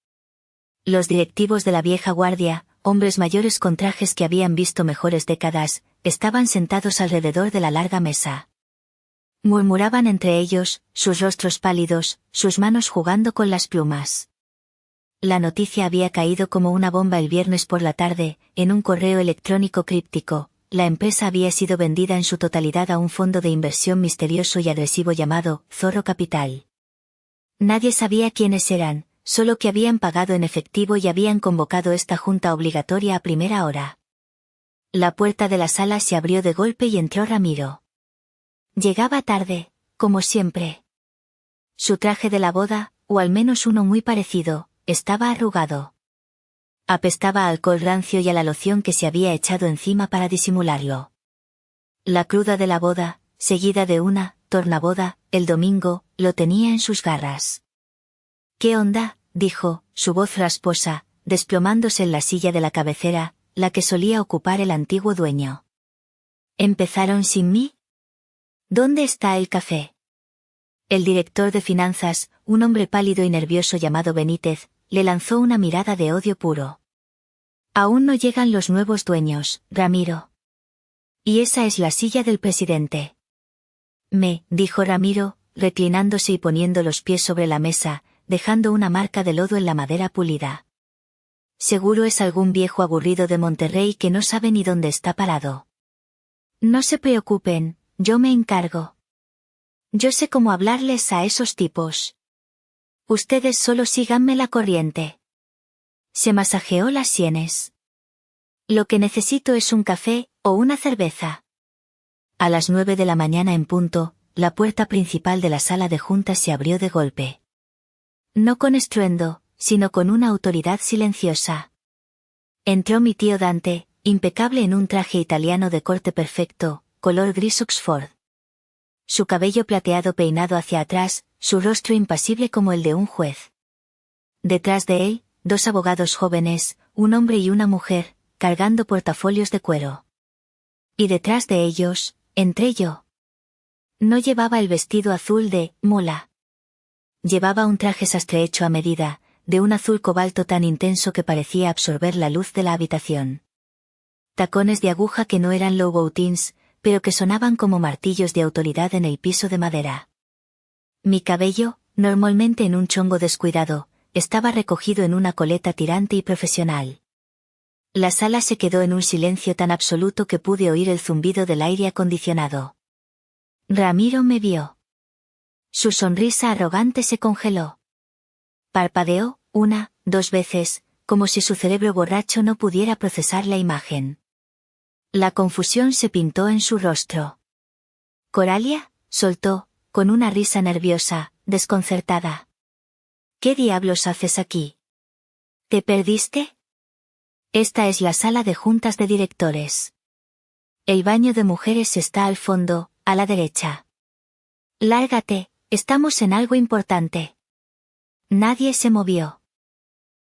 Los directivos de la vieja guardia, hombres mayores con trajes que habían visto mejores décadas, estaban sentados alrededor de la larga mesa. Murmuraban entre ellos, sus rostros pálidos, sus manos jugando con las plumas. La noticia había caído como una bomba el viernes por la tarde, en un correo electrónico críptico. La empresa había sido vendida en su totalidad a un fondo de inversión misterioso y agresivo llamado Zorro Capital. Nadie sabía quiénes eran, solo que habían pagado en efectivo y habían convocado esta junta obligatoria a primera hora. La puerta de la sala se abrió de golpe y entró Ramiro. Llegaba tarde, como siempre. Su traje de la boda, o al menos uno muy parecido, estaba arrugado. Apestaba a alcohol rancio y a la loción que se había echado encima para disimularlo. La cruda de la boda, seguida de una tornaboda, el domingo, lo tenía en sus garras. «¿Qué onda?», dijo, su voz rasposa, desplomándose en la silla de la cabecera, la que solía ocupar el antiguo dueño. «¿Empezaron sin mí? ¿Dónde está el café?». El director de finanzas, un hombre pálido y nervioso llamado Benítez, le lanzó una mirada de odio puro. «Aún no llegan los nuevos dueños, Ramiro. Y esa es la silla del presidente». Dijo Ramiro, reclinándose y poniendo los pies sobre la mesa, dejando una marca de lodo en la madera pulida. «Seguro es algún viejo aburrido de Monterrey que no sabe ni dónde está parado». «No se preocupen, yo me encargo. Yo sé cómo hablarles a esos tipos. Ustedes solo síganme la corriente». Se masajeó las sienes. «Lo que necesito es un café, o una cerveza». A las 9 de la mañana en punto, la puerta principal de la sala de juntas se abrió de golpe. No con estruendo, sino con una autoridad silenciosa. Entró mi tío Dante, impecable en un traje italiano de corte perfecto, color gris Oxford. Su cabello plateado peinado hacia atrás, su rostro impasible como el de un juez. Detrás de él, 2 abogados jóvenes, un hombre y una mujer, cargando portafolios de cuero. Y detrás de ellos, entré yo. No llevaba el vestido azul de mula. Llevaba un traje sastre hecho a medida, de un azul cobalto tan intenso que parecía absorber la luz de la habitación. Tacones de aguja que no eran Louboutins, pero que sonaban como martillos de autoridad en el piso de madera. Mi cabello, normalmente en un chongo descuidado, estaba recogido en una coleta tirante y profesional. La sala se quedó en un silencio tan absoluto que pude oír el zumbido del aire acondicionado. Ramiro me vio. Su sonrisa arrogante se congeló. Parpadeó, 1, 2 veces, como si su cerebro borracho no pudiera procesar la imagen. La confusión se pintó en su rostro. «¿Coralia?», soltó, con una risa nerviosa, desconcertada. «¿Qué diablos haces aquí? ¿Te perdiste? Esta es la sala de juntas de directores. El baño de mujeres está al fondo, a la derecha. Lárgate, estamos en algo importante». Nadie se movió.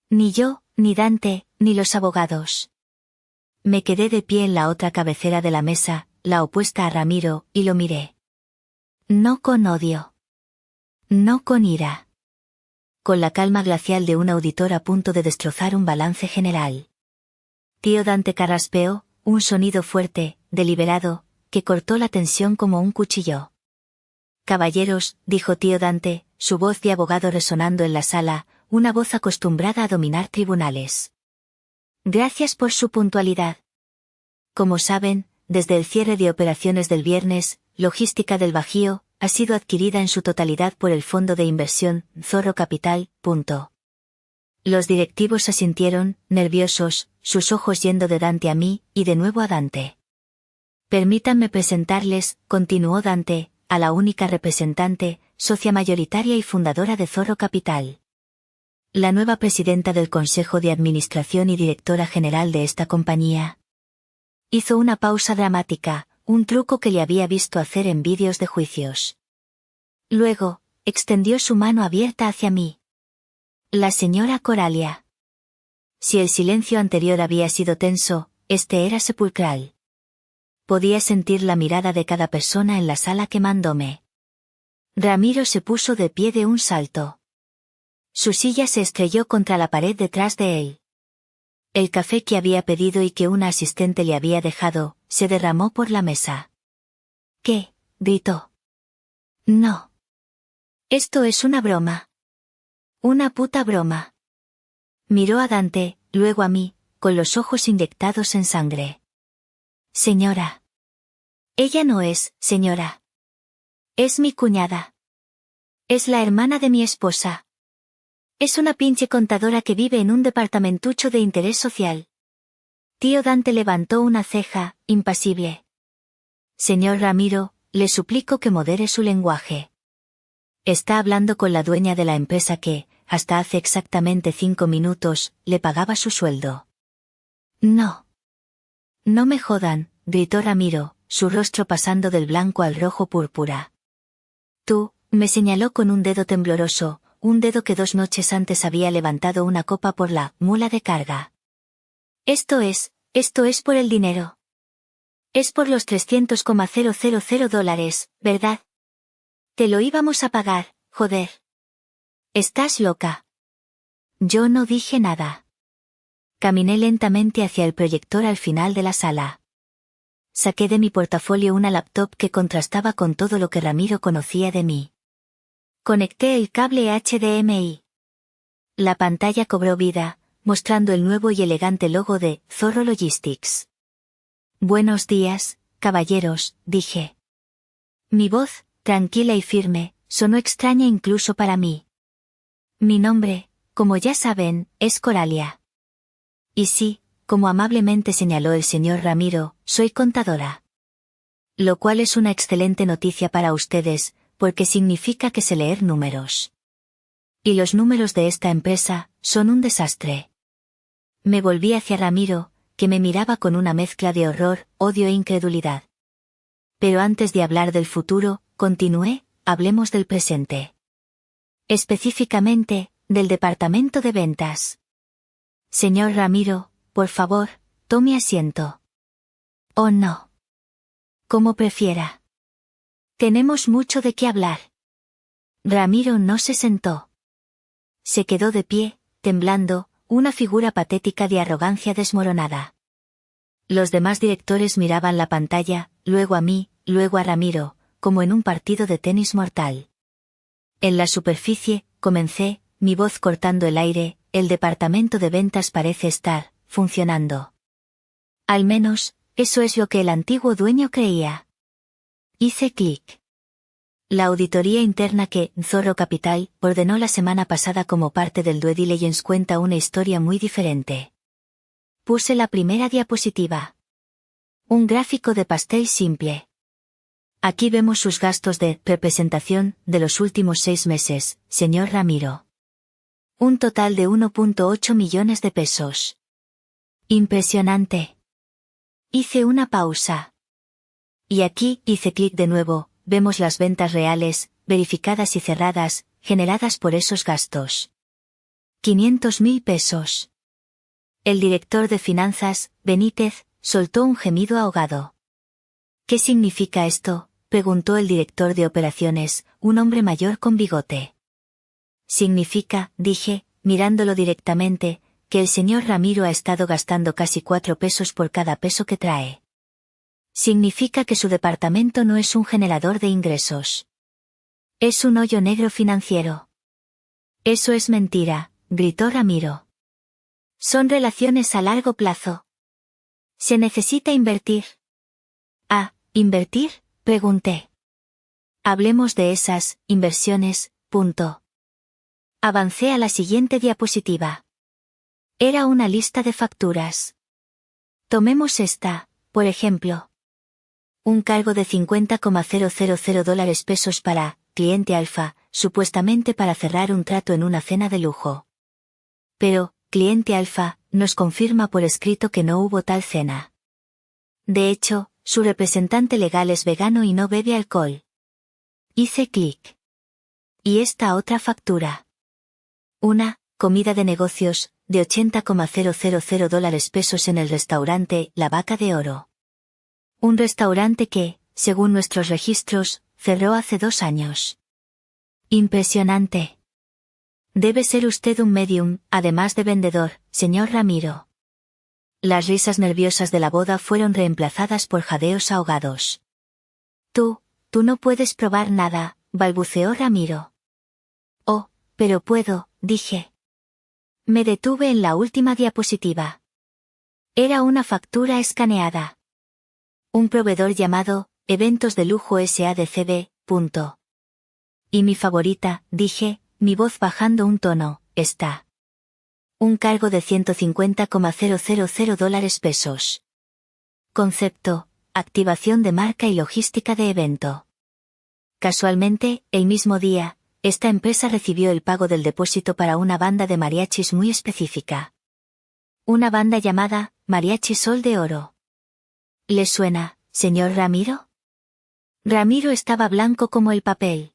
Ni yo, ni Dante, ni los abogados. Me quedé de pie en la otra cabecera de la mesa, la opuesta a Ramiro, y lo miré. No con odio. No con ira. Con la calma glacial de un auditor a punto de destrozar un balance general. Tío Dante carraspeó, un sonido fuerte, deliberado, que cortó la tensión como un cuchillo. «Caballeros», dijo tío Dante, su voz de abogado resonando en la sala, una voz acostumbrada a dominar tribunales. «Gracias por su puntualidad. Como saben, desde el cierre de operaciones del viernes, Logística del Bajío ha sido adquirida en su totalidad por el fondo de inversión Zorro Capital. Los directivos asintieron, nerviosos, sus ojos yendo de Dante a mí, y de nuevo a Dante. «Permítanme presentarles», continuó Dante, «a la única representante, socia mayoritaria y fundadora de Zorro Capital. La nueva presidenta del Consejo de Administración y directora general de esta compañía». Hizo una pausa dramática, un truco que le había visto hacer en vídeos de juicios. Luego, extendió su mano abierta hacia mí. «La señora Coralia». Si el silencio anterior había sido tenso, este era sepulcral. Podía sentir la mirada de cada persona en la sala quemándome. Ramiro se puso de pie de un salto. Su silla se estrelló contra la pared detrás de él. El café que había pedido y que una asistente le había dejado, se derramó por la mesa. «¿Qué?», gritó. «No. Esto es una broma. Una puta broma». Miró a Dante, luego a mí, con los ojos inyectados en sangre. Señora. Ella no es, señora. Es mi cuñada. Es la hermana de mi esposa. Es una pinche contadora que vive en un departamentucho de interés social. Tío Dante levantó una ceja, impasible. Señor Ramiro, le suplico que modere su lenguaje. Está hablando con la dueña de la empresa que, hasta hace exactamente 5 minutos, le pagaba su sueldo. No. No me jodan, gritó Ramiro, su rostro pasando del blanco al rojo púrpura. Tú, me señaló con un dedo tembloroso, un dedo que 2 noches antes había levantado una copa por la mula de carga. Esto es por el dinero. Es por los $300,000, ¿verdad? Te lo íbamos a pagar, joder. Estás loca. Yo no dije nada. Caminé lentamente hacia el proyector al final de la sala. Saqué de mi portafolio una laptop que contrastaba con todo lo que Ramiro conocía de mí. Conecté el cable HDMI. La pantalla cobró vida, mostrando el nuevo y elegante logo de Zorro Logistics. Buenos días, caballeros, dije. Mi voz, tranquila y firme, sonó extraña incluso para mí. Mi nombre, como ya saben, es Coralia. Y sí, como amablemente señaló el señor Ramiro, soy contadora. Lo cual es una excelente noticia para ustedes, porque significa que sé leer números. Y los números de esta empresa son un desastre. Me volví hacia Ramiro, que me miraba con una mezcla de horror, odio e incredulidad. Pero antes de hablar del futuro, continué, hablemos del presente. Específicamente, del departamento de ventas. Señor Ramiro, por favor, tome asiento. Oh no. Como prefiera. Tenemos mucho de qué hablar. Ramiro no se sentó. Se quedó de pie, temblando, una figura patética de arrogancia desmoronada. Los demás directores miraban la pantalla, luego a mí, luego a Ramiro, como en un partido de tenis mortal. En la superficie, comencé, mi voz cortando el aire, el departamento de ventas parece estar funcionando. Al menos, eso es lo que el antiguo dueño creía. Hice clic. La auditoría interna que Zorro Capital ordenó la semana pasada como parte del due diligence cuenta una historia muy diferente. Puse la primera diapositiva. Un gráfico de pastel simple. Aquí vemos sus gastos de representación de los últimos 6 meses, señor Ramiro. Un total de 1.8 millones de pesos. Impresionante. Hice una pausa. Y aquí hice clic de nuevo, vemos las ventas reales, verificadas y cerradas, generadas por esos gastos. 500.000 pesos. El director de finanzas, Benítez, soltó un gemido ahogado. ¿Qué significa esto?, preguntó el director de operaciones, un hombre mayor con bigote. Significa, dije, mirándolo directamente, que el señor Ramiro ha estado gastando casi 4 pesos por cada peso que trae. Significa que su departamento no es un generador de ingresos. Es un hoyo negro financiero. Eso es mentira, gritó Ramiro. Son relaciones a largo plazo. Se necesita invertir. ¿Ah, invertir?, pregunté. Hablemos de esas inversiones, punto. Avancé a la siguiente diapositiva. Era una lista de facturas. Tomemos esta, por ejemplo. Un cargo de $50,000 para cliente alfa, supuestamente para cerrar un trato en una cena de lujo. Pero, cliente alfa, nos confirma por escrito que no hubo tal cena. De hecho, su representante legal es vegano y no bebe alcohol. Hice clic. Y esta otra factura. Una comida de negocios, de $80,000 en el restaurante La Vaca de Oro. Un restaurante que, según nuestros registros, cerró hace 2 años. Impresionante. Debe ser usted un medium, además de vendedor, señor Ramiro. Las risas nerviosas de la boda fueron reemplazadas por jadeos ahogados. Tú no puedes probar nada, balbuceó Ramiro. Oh, pero puedo, dije. Me detuve en la última diapositiva. Era una factura escaneada. Un proveedor llamado Eventos de Lujo SADCB. Y mi favorita, dije, mi voz bajando un tono, está. Un cargo de $150,000 Concepto, activación de marca y logística de evento. Casualmente, el mismo día, esta empresa recibió el pago del depósito para una banda de mariachis muy específica. Una banda llamada Mariachi Sol de Oro. ¿Le suena, señor Ramiro? Ramiro estaba blanco como el papel.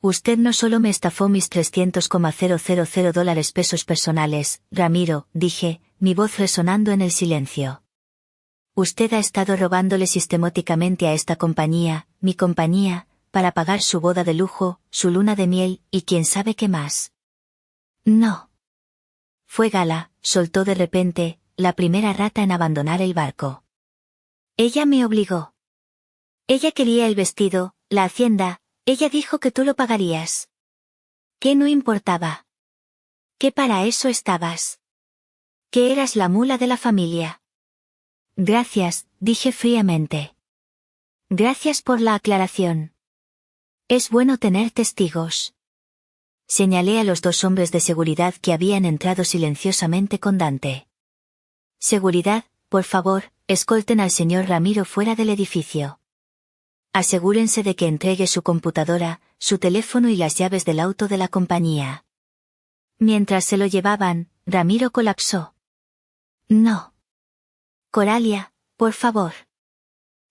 Usted no solo me estafó mis $300,000 personales, Ramiro, dije, mi voz resonando en el silencio. Usted ha estado robándole sistemáticamente a esta compañía, mi compañía, para pagar su boda de lujo, su luna de miel, y quién sabe qué más. No. Fue Gala, soltó de repente, la primera rata en abandonar el barco. Ella me obligó. Ella quería el vestido, la hacienda, ella dijo que tú lo pagarías. ¿Qué no importaba? ¿Que para eso estabas? Que eras la mula de la familia. Gracias, dije fríamente. Gracias por la aclaración. Es bueno tener testigos. Señalé a los 2 hombres de seguridad que habían entrado silenciosamente con Dante. Seguridad, por favor, escolten al señor Ramiro fuera del edificio. Asegúrense de que entregue su computadora, su teléfono y las llaves del auto de la compañía. Mientras se lo llevaban, Ramiro colapsó. No. Coralia, por favor.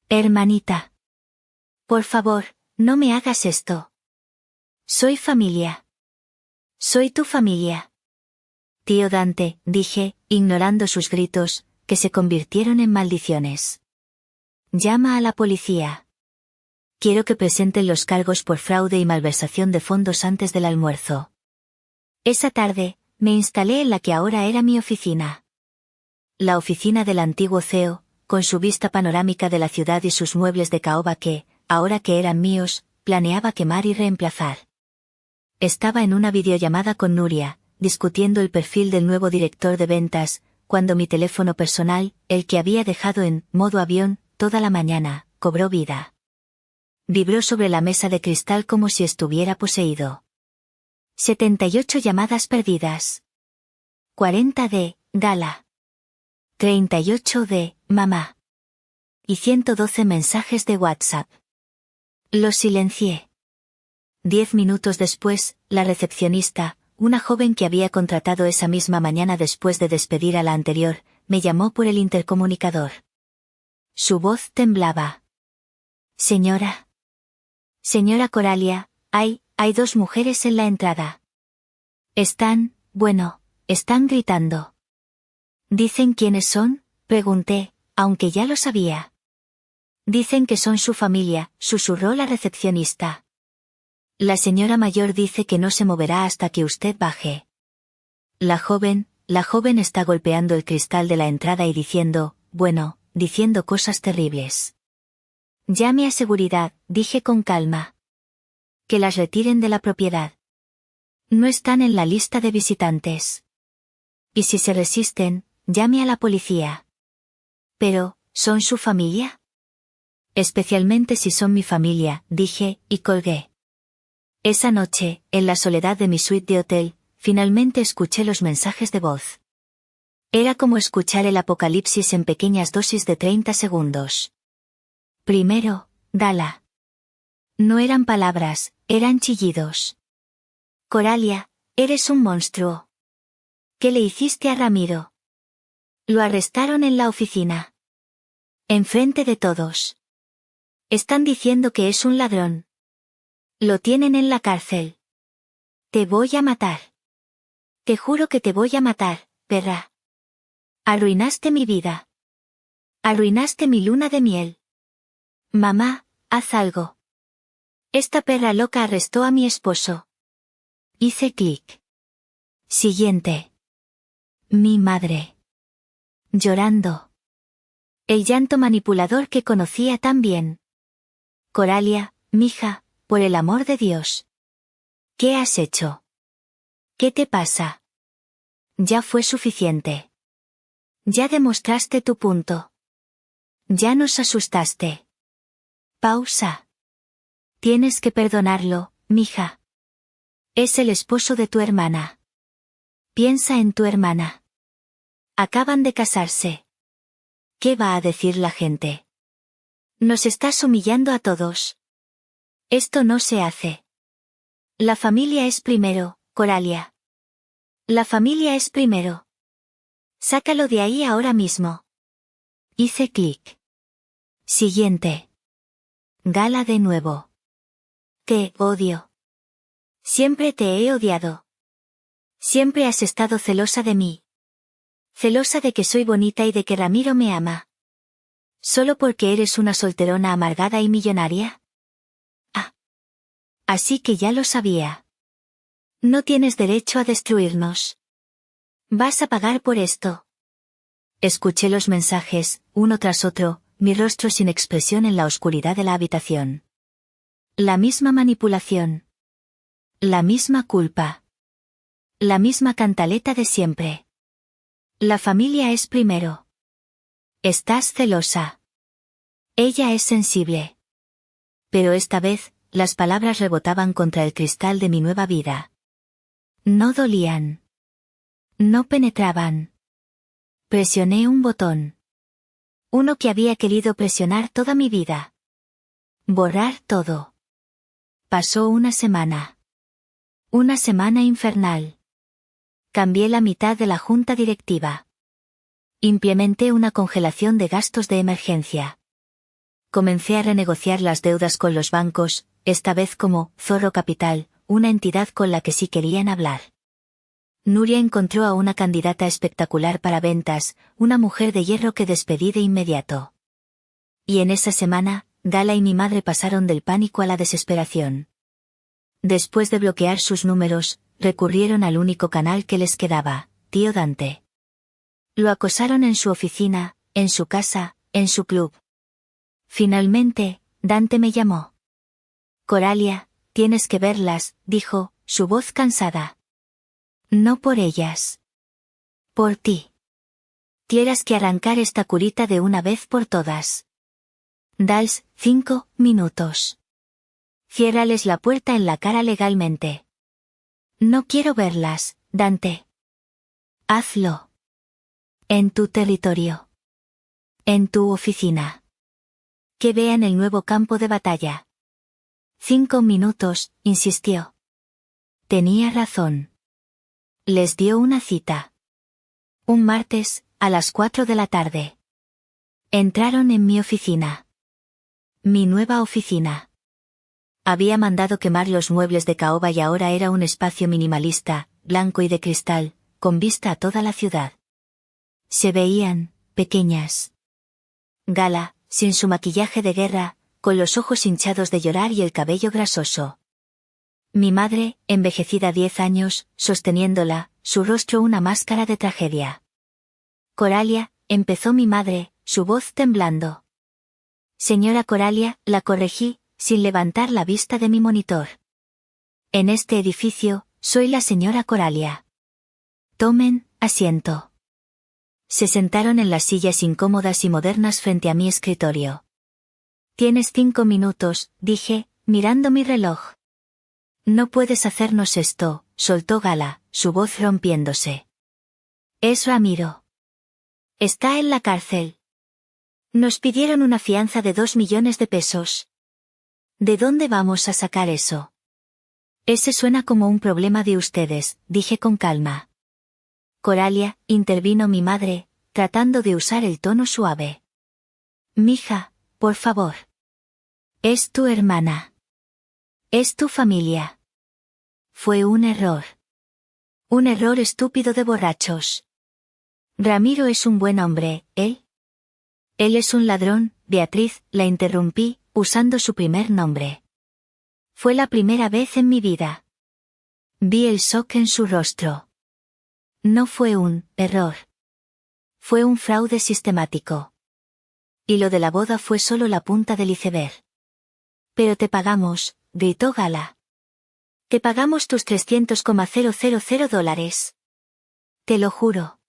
Hermanita. Por favor, no me hagas esto. Soy familia. Soy tu familia. Tío Dante, dije, ignorando sus gritos, que se convirtieron en maldiciones. Llama a la policía. Quiero que presenten los cargos por fraude y malversación de fondos antes del almuerzo. Esa tarde, me instalé en la que ahora era mi oficina. La oficina del antiguo CEO, con su vista panorámica de la ciudad y sus muebles de caoba que, ahora que eran míos, planeaba quemar y reemplazar. Estaba en una videollamada con Nuria, discutiendo el perfil del nuevo director de ventas, cuando mi teléfono personal, el que había dejado en modo avión toda la mañana, cobró vida. Vibró sobre la mesa de cristal como si estuviera poseído. 78 llamadas perdidas. 40 de Gala. 38 de mamá. Y 112 mensajes de WhatsApp. Los silencié. 10 minutos después, la recepcionista, una joven que había contratado esa misma mañana después de despedir a la anterior, me llamó por el intercomunicador. Su voz temblaba. Señora. Señora Coralia, hay 2 mujeres en la entrada. Están gritando. ¿Dicen quiénes son?, pregunté, aunque ya lo sabía. Dicen que son su familia, susurró la recepcionista. La señora mayor dice que no se moverá hasta que usted baje. La joven está golpeando el cristal de la entrada y diciendo cosas terribles. Llame a seguridad, dije con calma. Que las retiren de la propiedad. No están en la lista de visitantes. Y si se resisten, llame a la policía. Pero, ¿son su familia? Especialmente si son mi familia, dije, y colgué. Esa noche, en la soledad de mi suite de hotel, finalmente escuché los mensajes de voz. Era como escuchar el apocalipsis en pequeñas dosis de 30 segundos. Primero, Gala. No eran palabras, eran chillidos. Coralia, eres un monstruo. ¿Qué le hiciste a Ramiro? Lo arrestaron en la oficina. Enfrente de todos. Están diciendo que es un ladrón. Lo tienen en la cárcel. Te voy a matar. Te juro que te voy a matar, perra. Arruinaste mi vida. Arruinaste mi luna de miel. Mamá, haz algo. Esta perra loca arrestó a mi esposo. Hice clic. Siguiente. Mi madre. Llorando. El llanto manipulador que conocía tan bien. Coralia, mija, por el amor de Dios. ¿Qué has hecho? ¿Qué te pasa? Ya fue suficiente. Ya demostraste tu punto. Ya nos asustaste. Pausa. Tienes que perdonarlo, mija. Es el esposo de tu hermana. Piensa en tu hermana. Acaban de casarse. ¿Qué va a decir la gente? Nos estás humillando a todos. Esto no se hace. La familia es primero, Coralia. La familia es primero. Sácalo de ahí ahora mismo. Hice clic. Siguiente. Gala de nuevo. Te odio. Siempre te he odiado. Siempre has estado celosa de mí. Celosa de que soy bonita y de que Ramiro me ama. ¿Solo porque eres una solterona amargada y millonaria? Ah. Así que ya lo sabía. No tienes derecho a destruirnos. Vas a pagar por esto. Escuché los mensajes, uno tras otro, mi rostro sin expresión en la oscuridad de la habitación. La misma manipulación. La misma culpa. La misma cantaleta de siempre. La familia es primero. Estás celosa. Ella es sensible. Pero esta vez, las palabras rebotaban contra el cristal de mi nueva vida. No dolían. No penetraban. Presioné un botón. Uno que había querido presionar toda mi vida. Borrar todo. Pasó una semana. Una semana infernal. Cambié la mitad de la junta directiva. Implementé una congelación de gastos de emergencia. Comencé a renegociar las deudas con los bancos, esta vez como Zorro Capital, una entidad con la que sí querían hablar. Nuria encontró a una candidata espectacular para ventas, una mujer de hierro que despedí de inmediato. Y en esa semana, Gala y mi madre pasaron del pánico a la desesperación. Después de bloquear sus números, recurrieron al único canal que les quedaba, tío Dante. Lo acosaron en su oficina, en su casa, en su club. Finalmente, Dante me llamó. Coralia, tienes que verlas, dijo, su voz cansada. No por ellas. Por ti. Tienes que arrancar esta curita de una vez por todas. Dals, 5 minutos. Ciérrales la puerta en la cara legalmente. No quiero verlas, Dante. Hazlo. En tu territorio. En tu oficina. Que vean el nuevo campo de batalla. 5 minutos, insistió. Tenía razón. Les dio una cita. Un martes, a las 4 de la tarde. Entraron en mi oficina. Mi nueva oficina. Había mandado quemar los muebles de caoba y ahora era un espacio minimalista, blanco y de cristal, con vista a toda la ciudad. Se veían, pequeñas. Gala, sin su maquillaje de guerra, con los ojos hinchados de llorar y el cabello grasoso. Mi madre, envejecida 10 años, sosteniéndola, su rostro una máscara de tragedia. Coralia, empezó mi madre, su voz temblando. Señora Coralia, la corregí, sin levantar la vista de mi monitor. En este edificio, soy la señora Coralia. Tomen asiento. Se sentaron en las sillas incómodas y modernas frente a mi escritorio. Tienes 5 minutos, dije, mirando mi reloj. No puedes hacernos esto, soltó Gala, su voz rompiéndose. Es Ramiro. Está en la cárcel. Nos pidieron una fianza de 2 millones de pesos. ¿De dónde vamos a sacar eso? Ese suena como un problema de ustedes, dije con calma. Coralia, intervino mi madre, tratando de usar el tono suave. Mija, por favor. Es tu hermana. Es tu familia. Fue un error. Un error estúpido de borrachos. Ramiro es un buen hombre, ¿eh? Él es un ladrón, Beatriz, la interrumpí, usando su primer nombre. Fue la primera vez en mi vida. Vi el shock en su rostro. No fue un error. Fue un fraude sistemático. Y lo de la boda fue solo la punta del iceberg. Pero te pagamos, gritó Gala. Te pagamos tus $300,000. te lo juro.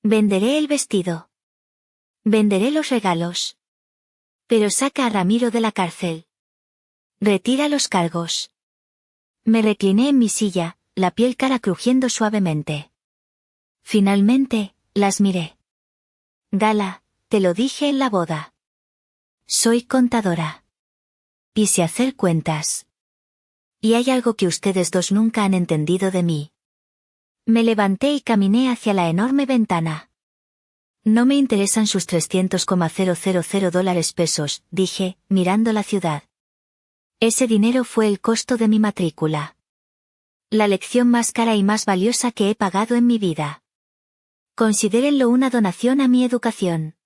Venderé el vestido. Venderé los regalos. Pero saca a Ramiro de la cárcel. Retira los cargos. Me recliné en mi silla, la piel cara crujiendo suavemente. Finalmente, las miré. Gala, te lo dije en la boda. Soy contadora. Y sé hacer cuentas. Y hay algo que ustedes dos nunca han entendido de mí. Me levanté y caminé hacia la enorme ventana. No me interesan sus $300,000 dije, mirando la ciudad. Ese dinero fue el costo de mi matrícula. La lección más cara y más valiosa que he pagado en mi vida. Considérenlo una donación a mi educación.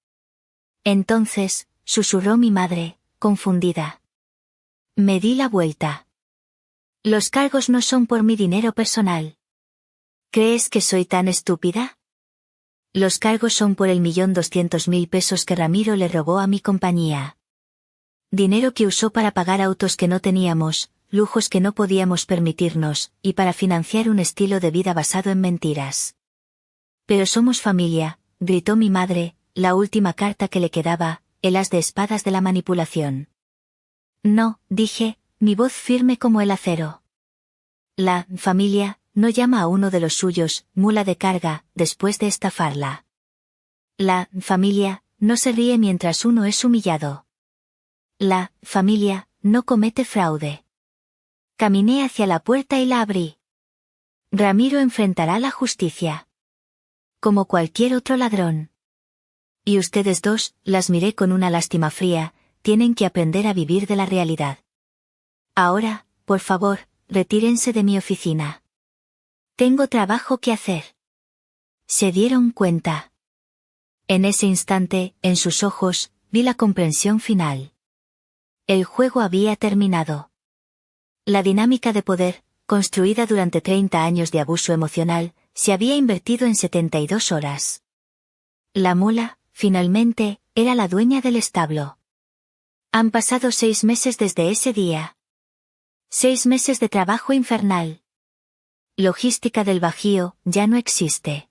Entonces, susurró mi madre, confundida. Me di la vuelta. Los cargos no son por mi dinero personal. ¿Crees que soy tan estúpida? Los cargos son por el $1.200.000 que Ramiro le robó a mi compañía. Dinero que usó para pagar autos que no teníamos, lujos que no podíamos permitirnos, y para financiar un estilo de vida basado en mentiras. Pero somos familia, gritó mi madre, la última carta que le quedaba, el as de espadas de la manipulación. No, dije, mi voz firme como el acero. La familia no llama a uno de los suyos, mula de carga, después de estafarla. La familia no se ríe mientras uno es humillado. La familia no comete fraude. Caminé hacia la puerta y la abrí. Ramiro enfrentará la justicia. Como cualquier otro ladrón. Y ustedes dos, las miré con una lástima fría, tienen que aprender a vivir de la realidad. Ahora, por favor, retírense de mi oficina. Tengo trabajo que hacer. Se dieron cuenta. En ese instante, en sus ojos, vi la comprensión final. El juego había terminado. La dinámica de poder, construida durante 30 años de abuso emocional, se había invertido en 72 horas. La mula, finalmente, era la dueña del establo. Han pasado 6 meses desde ese día. 6 meses de trabajo infernal. Logística del Bajío, ya no existe.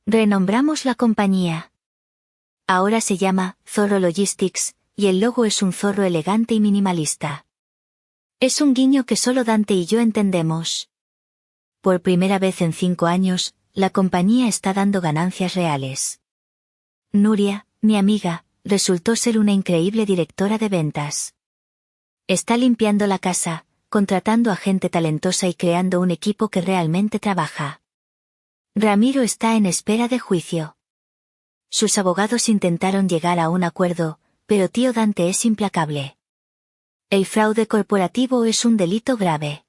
Renombramos la compañía. Ahora se llama Zorro Logistics, y el logo es un zorro elegante y minimalista. Es un guiño que solo Dante y yo entendemos. Por primera vez en 5 años, la compañía está dando ganancias reales. Nuria, mi amiga, resultó ser una increíble directora de ventas. Está limpiando la casa, contratando a gente talentosa y creando un equipo que realmente trabaja. Ramiro está en espera de juicio. Sus abogados intentaron llegar a un acuerdo, pero tío Dante es implacable. El fraude corporativo es un delito grave.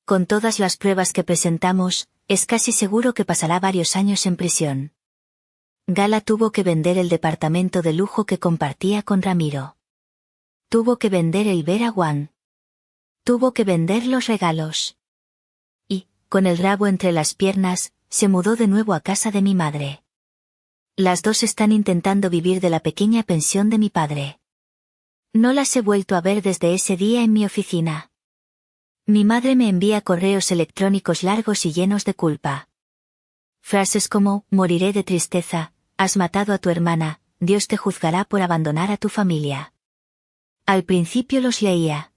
Con todas las pruebas que presentamos, es casi seguro que pasará varios años en prisión. Gala tuvo que vender el departamento de lujo que compartía con Ramiro. Tuvo que vender el Vera One. Tuvo que vender los regalos. Y, con el rabo entre las piernas, se mudó de nuevo a casa de mi madre. Las dos están intentando vivir de la pequeña pensión de mi padre. No las he vuelto a ver desde ese día en mi oficina. Mi madre me envía correos electrónicos largos y llenos de culpa. Frases como, moriré de tristeza, has matado a tu hermana, Dios te juzgará por abandonar a tu familia. Al principio los leía.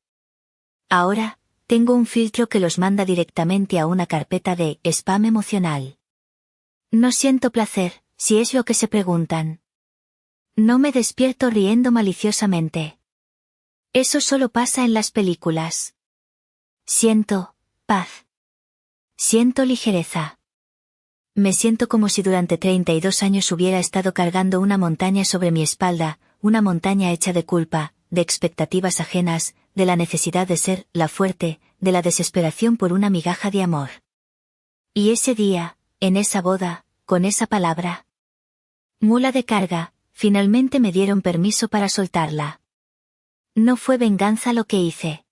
Ahora, tengo un filtro que los manda directamente a una carpeta de spam emocional. No siento placer, si es lo que se preguntan. No me despierto riendo maliciosamente. Eso solo pasa en las películas. Siento paz. Siento ligereza. Me siento como si durante 32 años hubiera estado cargando una montaña sobre mi espalda, una montaña hecha de culpa, de expectativas ajenas, de la necesidad de ser la fuerte, de la desesperación por una migaja de amor. Y ese día, en esa boda, con esa palabra, mula de carga, finalmente me dieron permiso para soltarla. No fue venganza lo que hice.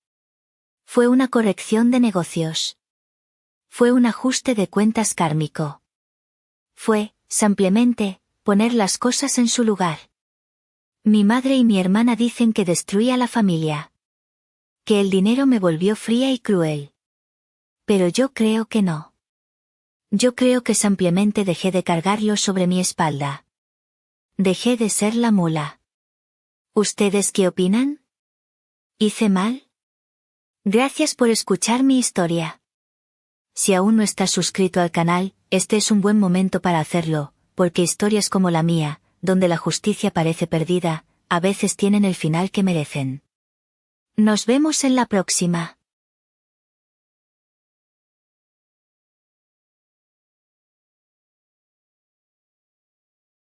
Fue una corrección de negocios. Fue un ajuste de cuentas kármico. Fue, simplemente, poner las cosas en su lugar. Mi madre y mi hermana dicen que destruí a la familia. Que el dinero me volvió fría y cruel. Pero yo creo que no. Yo creo que simplemente dejé de cargarlo sobre mi espalda. Dejé de ser la mula. ¿Ustedes qué opinan? ¿Hice mal? Gracias por escuchar mi historia. Si aún no estás suscrito al canal, este es un buen momento para hacerlo, porque historias como la mía, donde la justicia parece perdida, a veces tienen el final que merecen. Nos vemos en la próxima.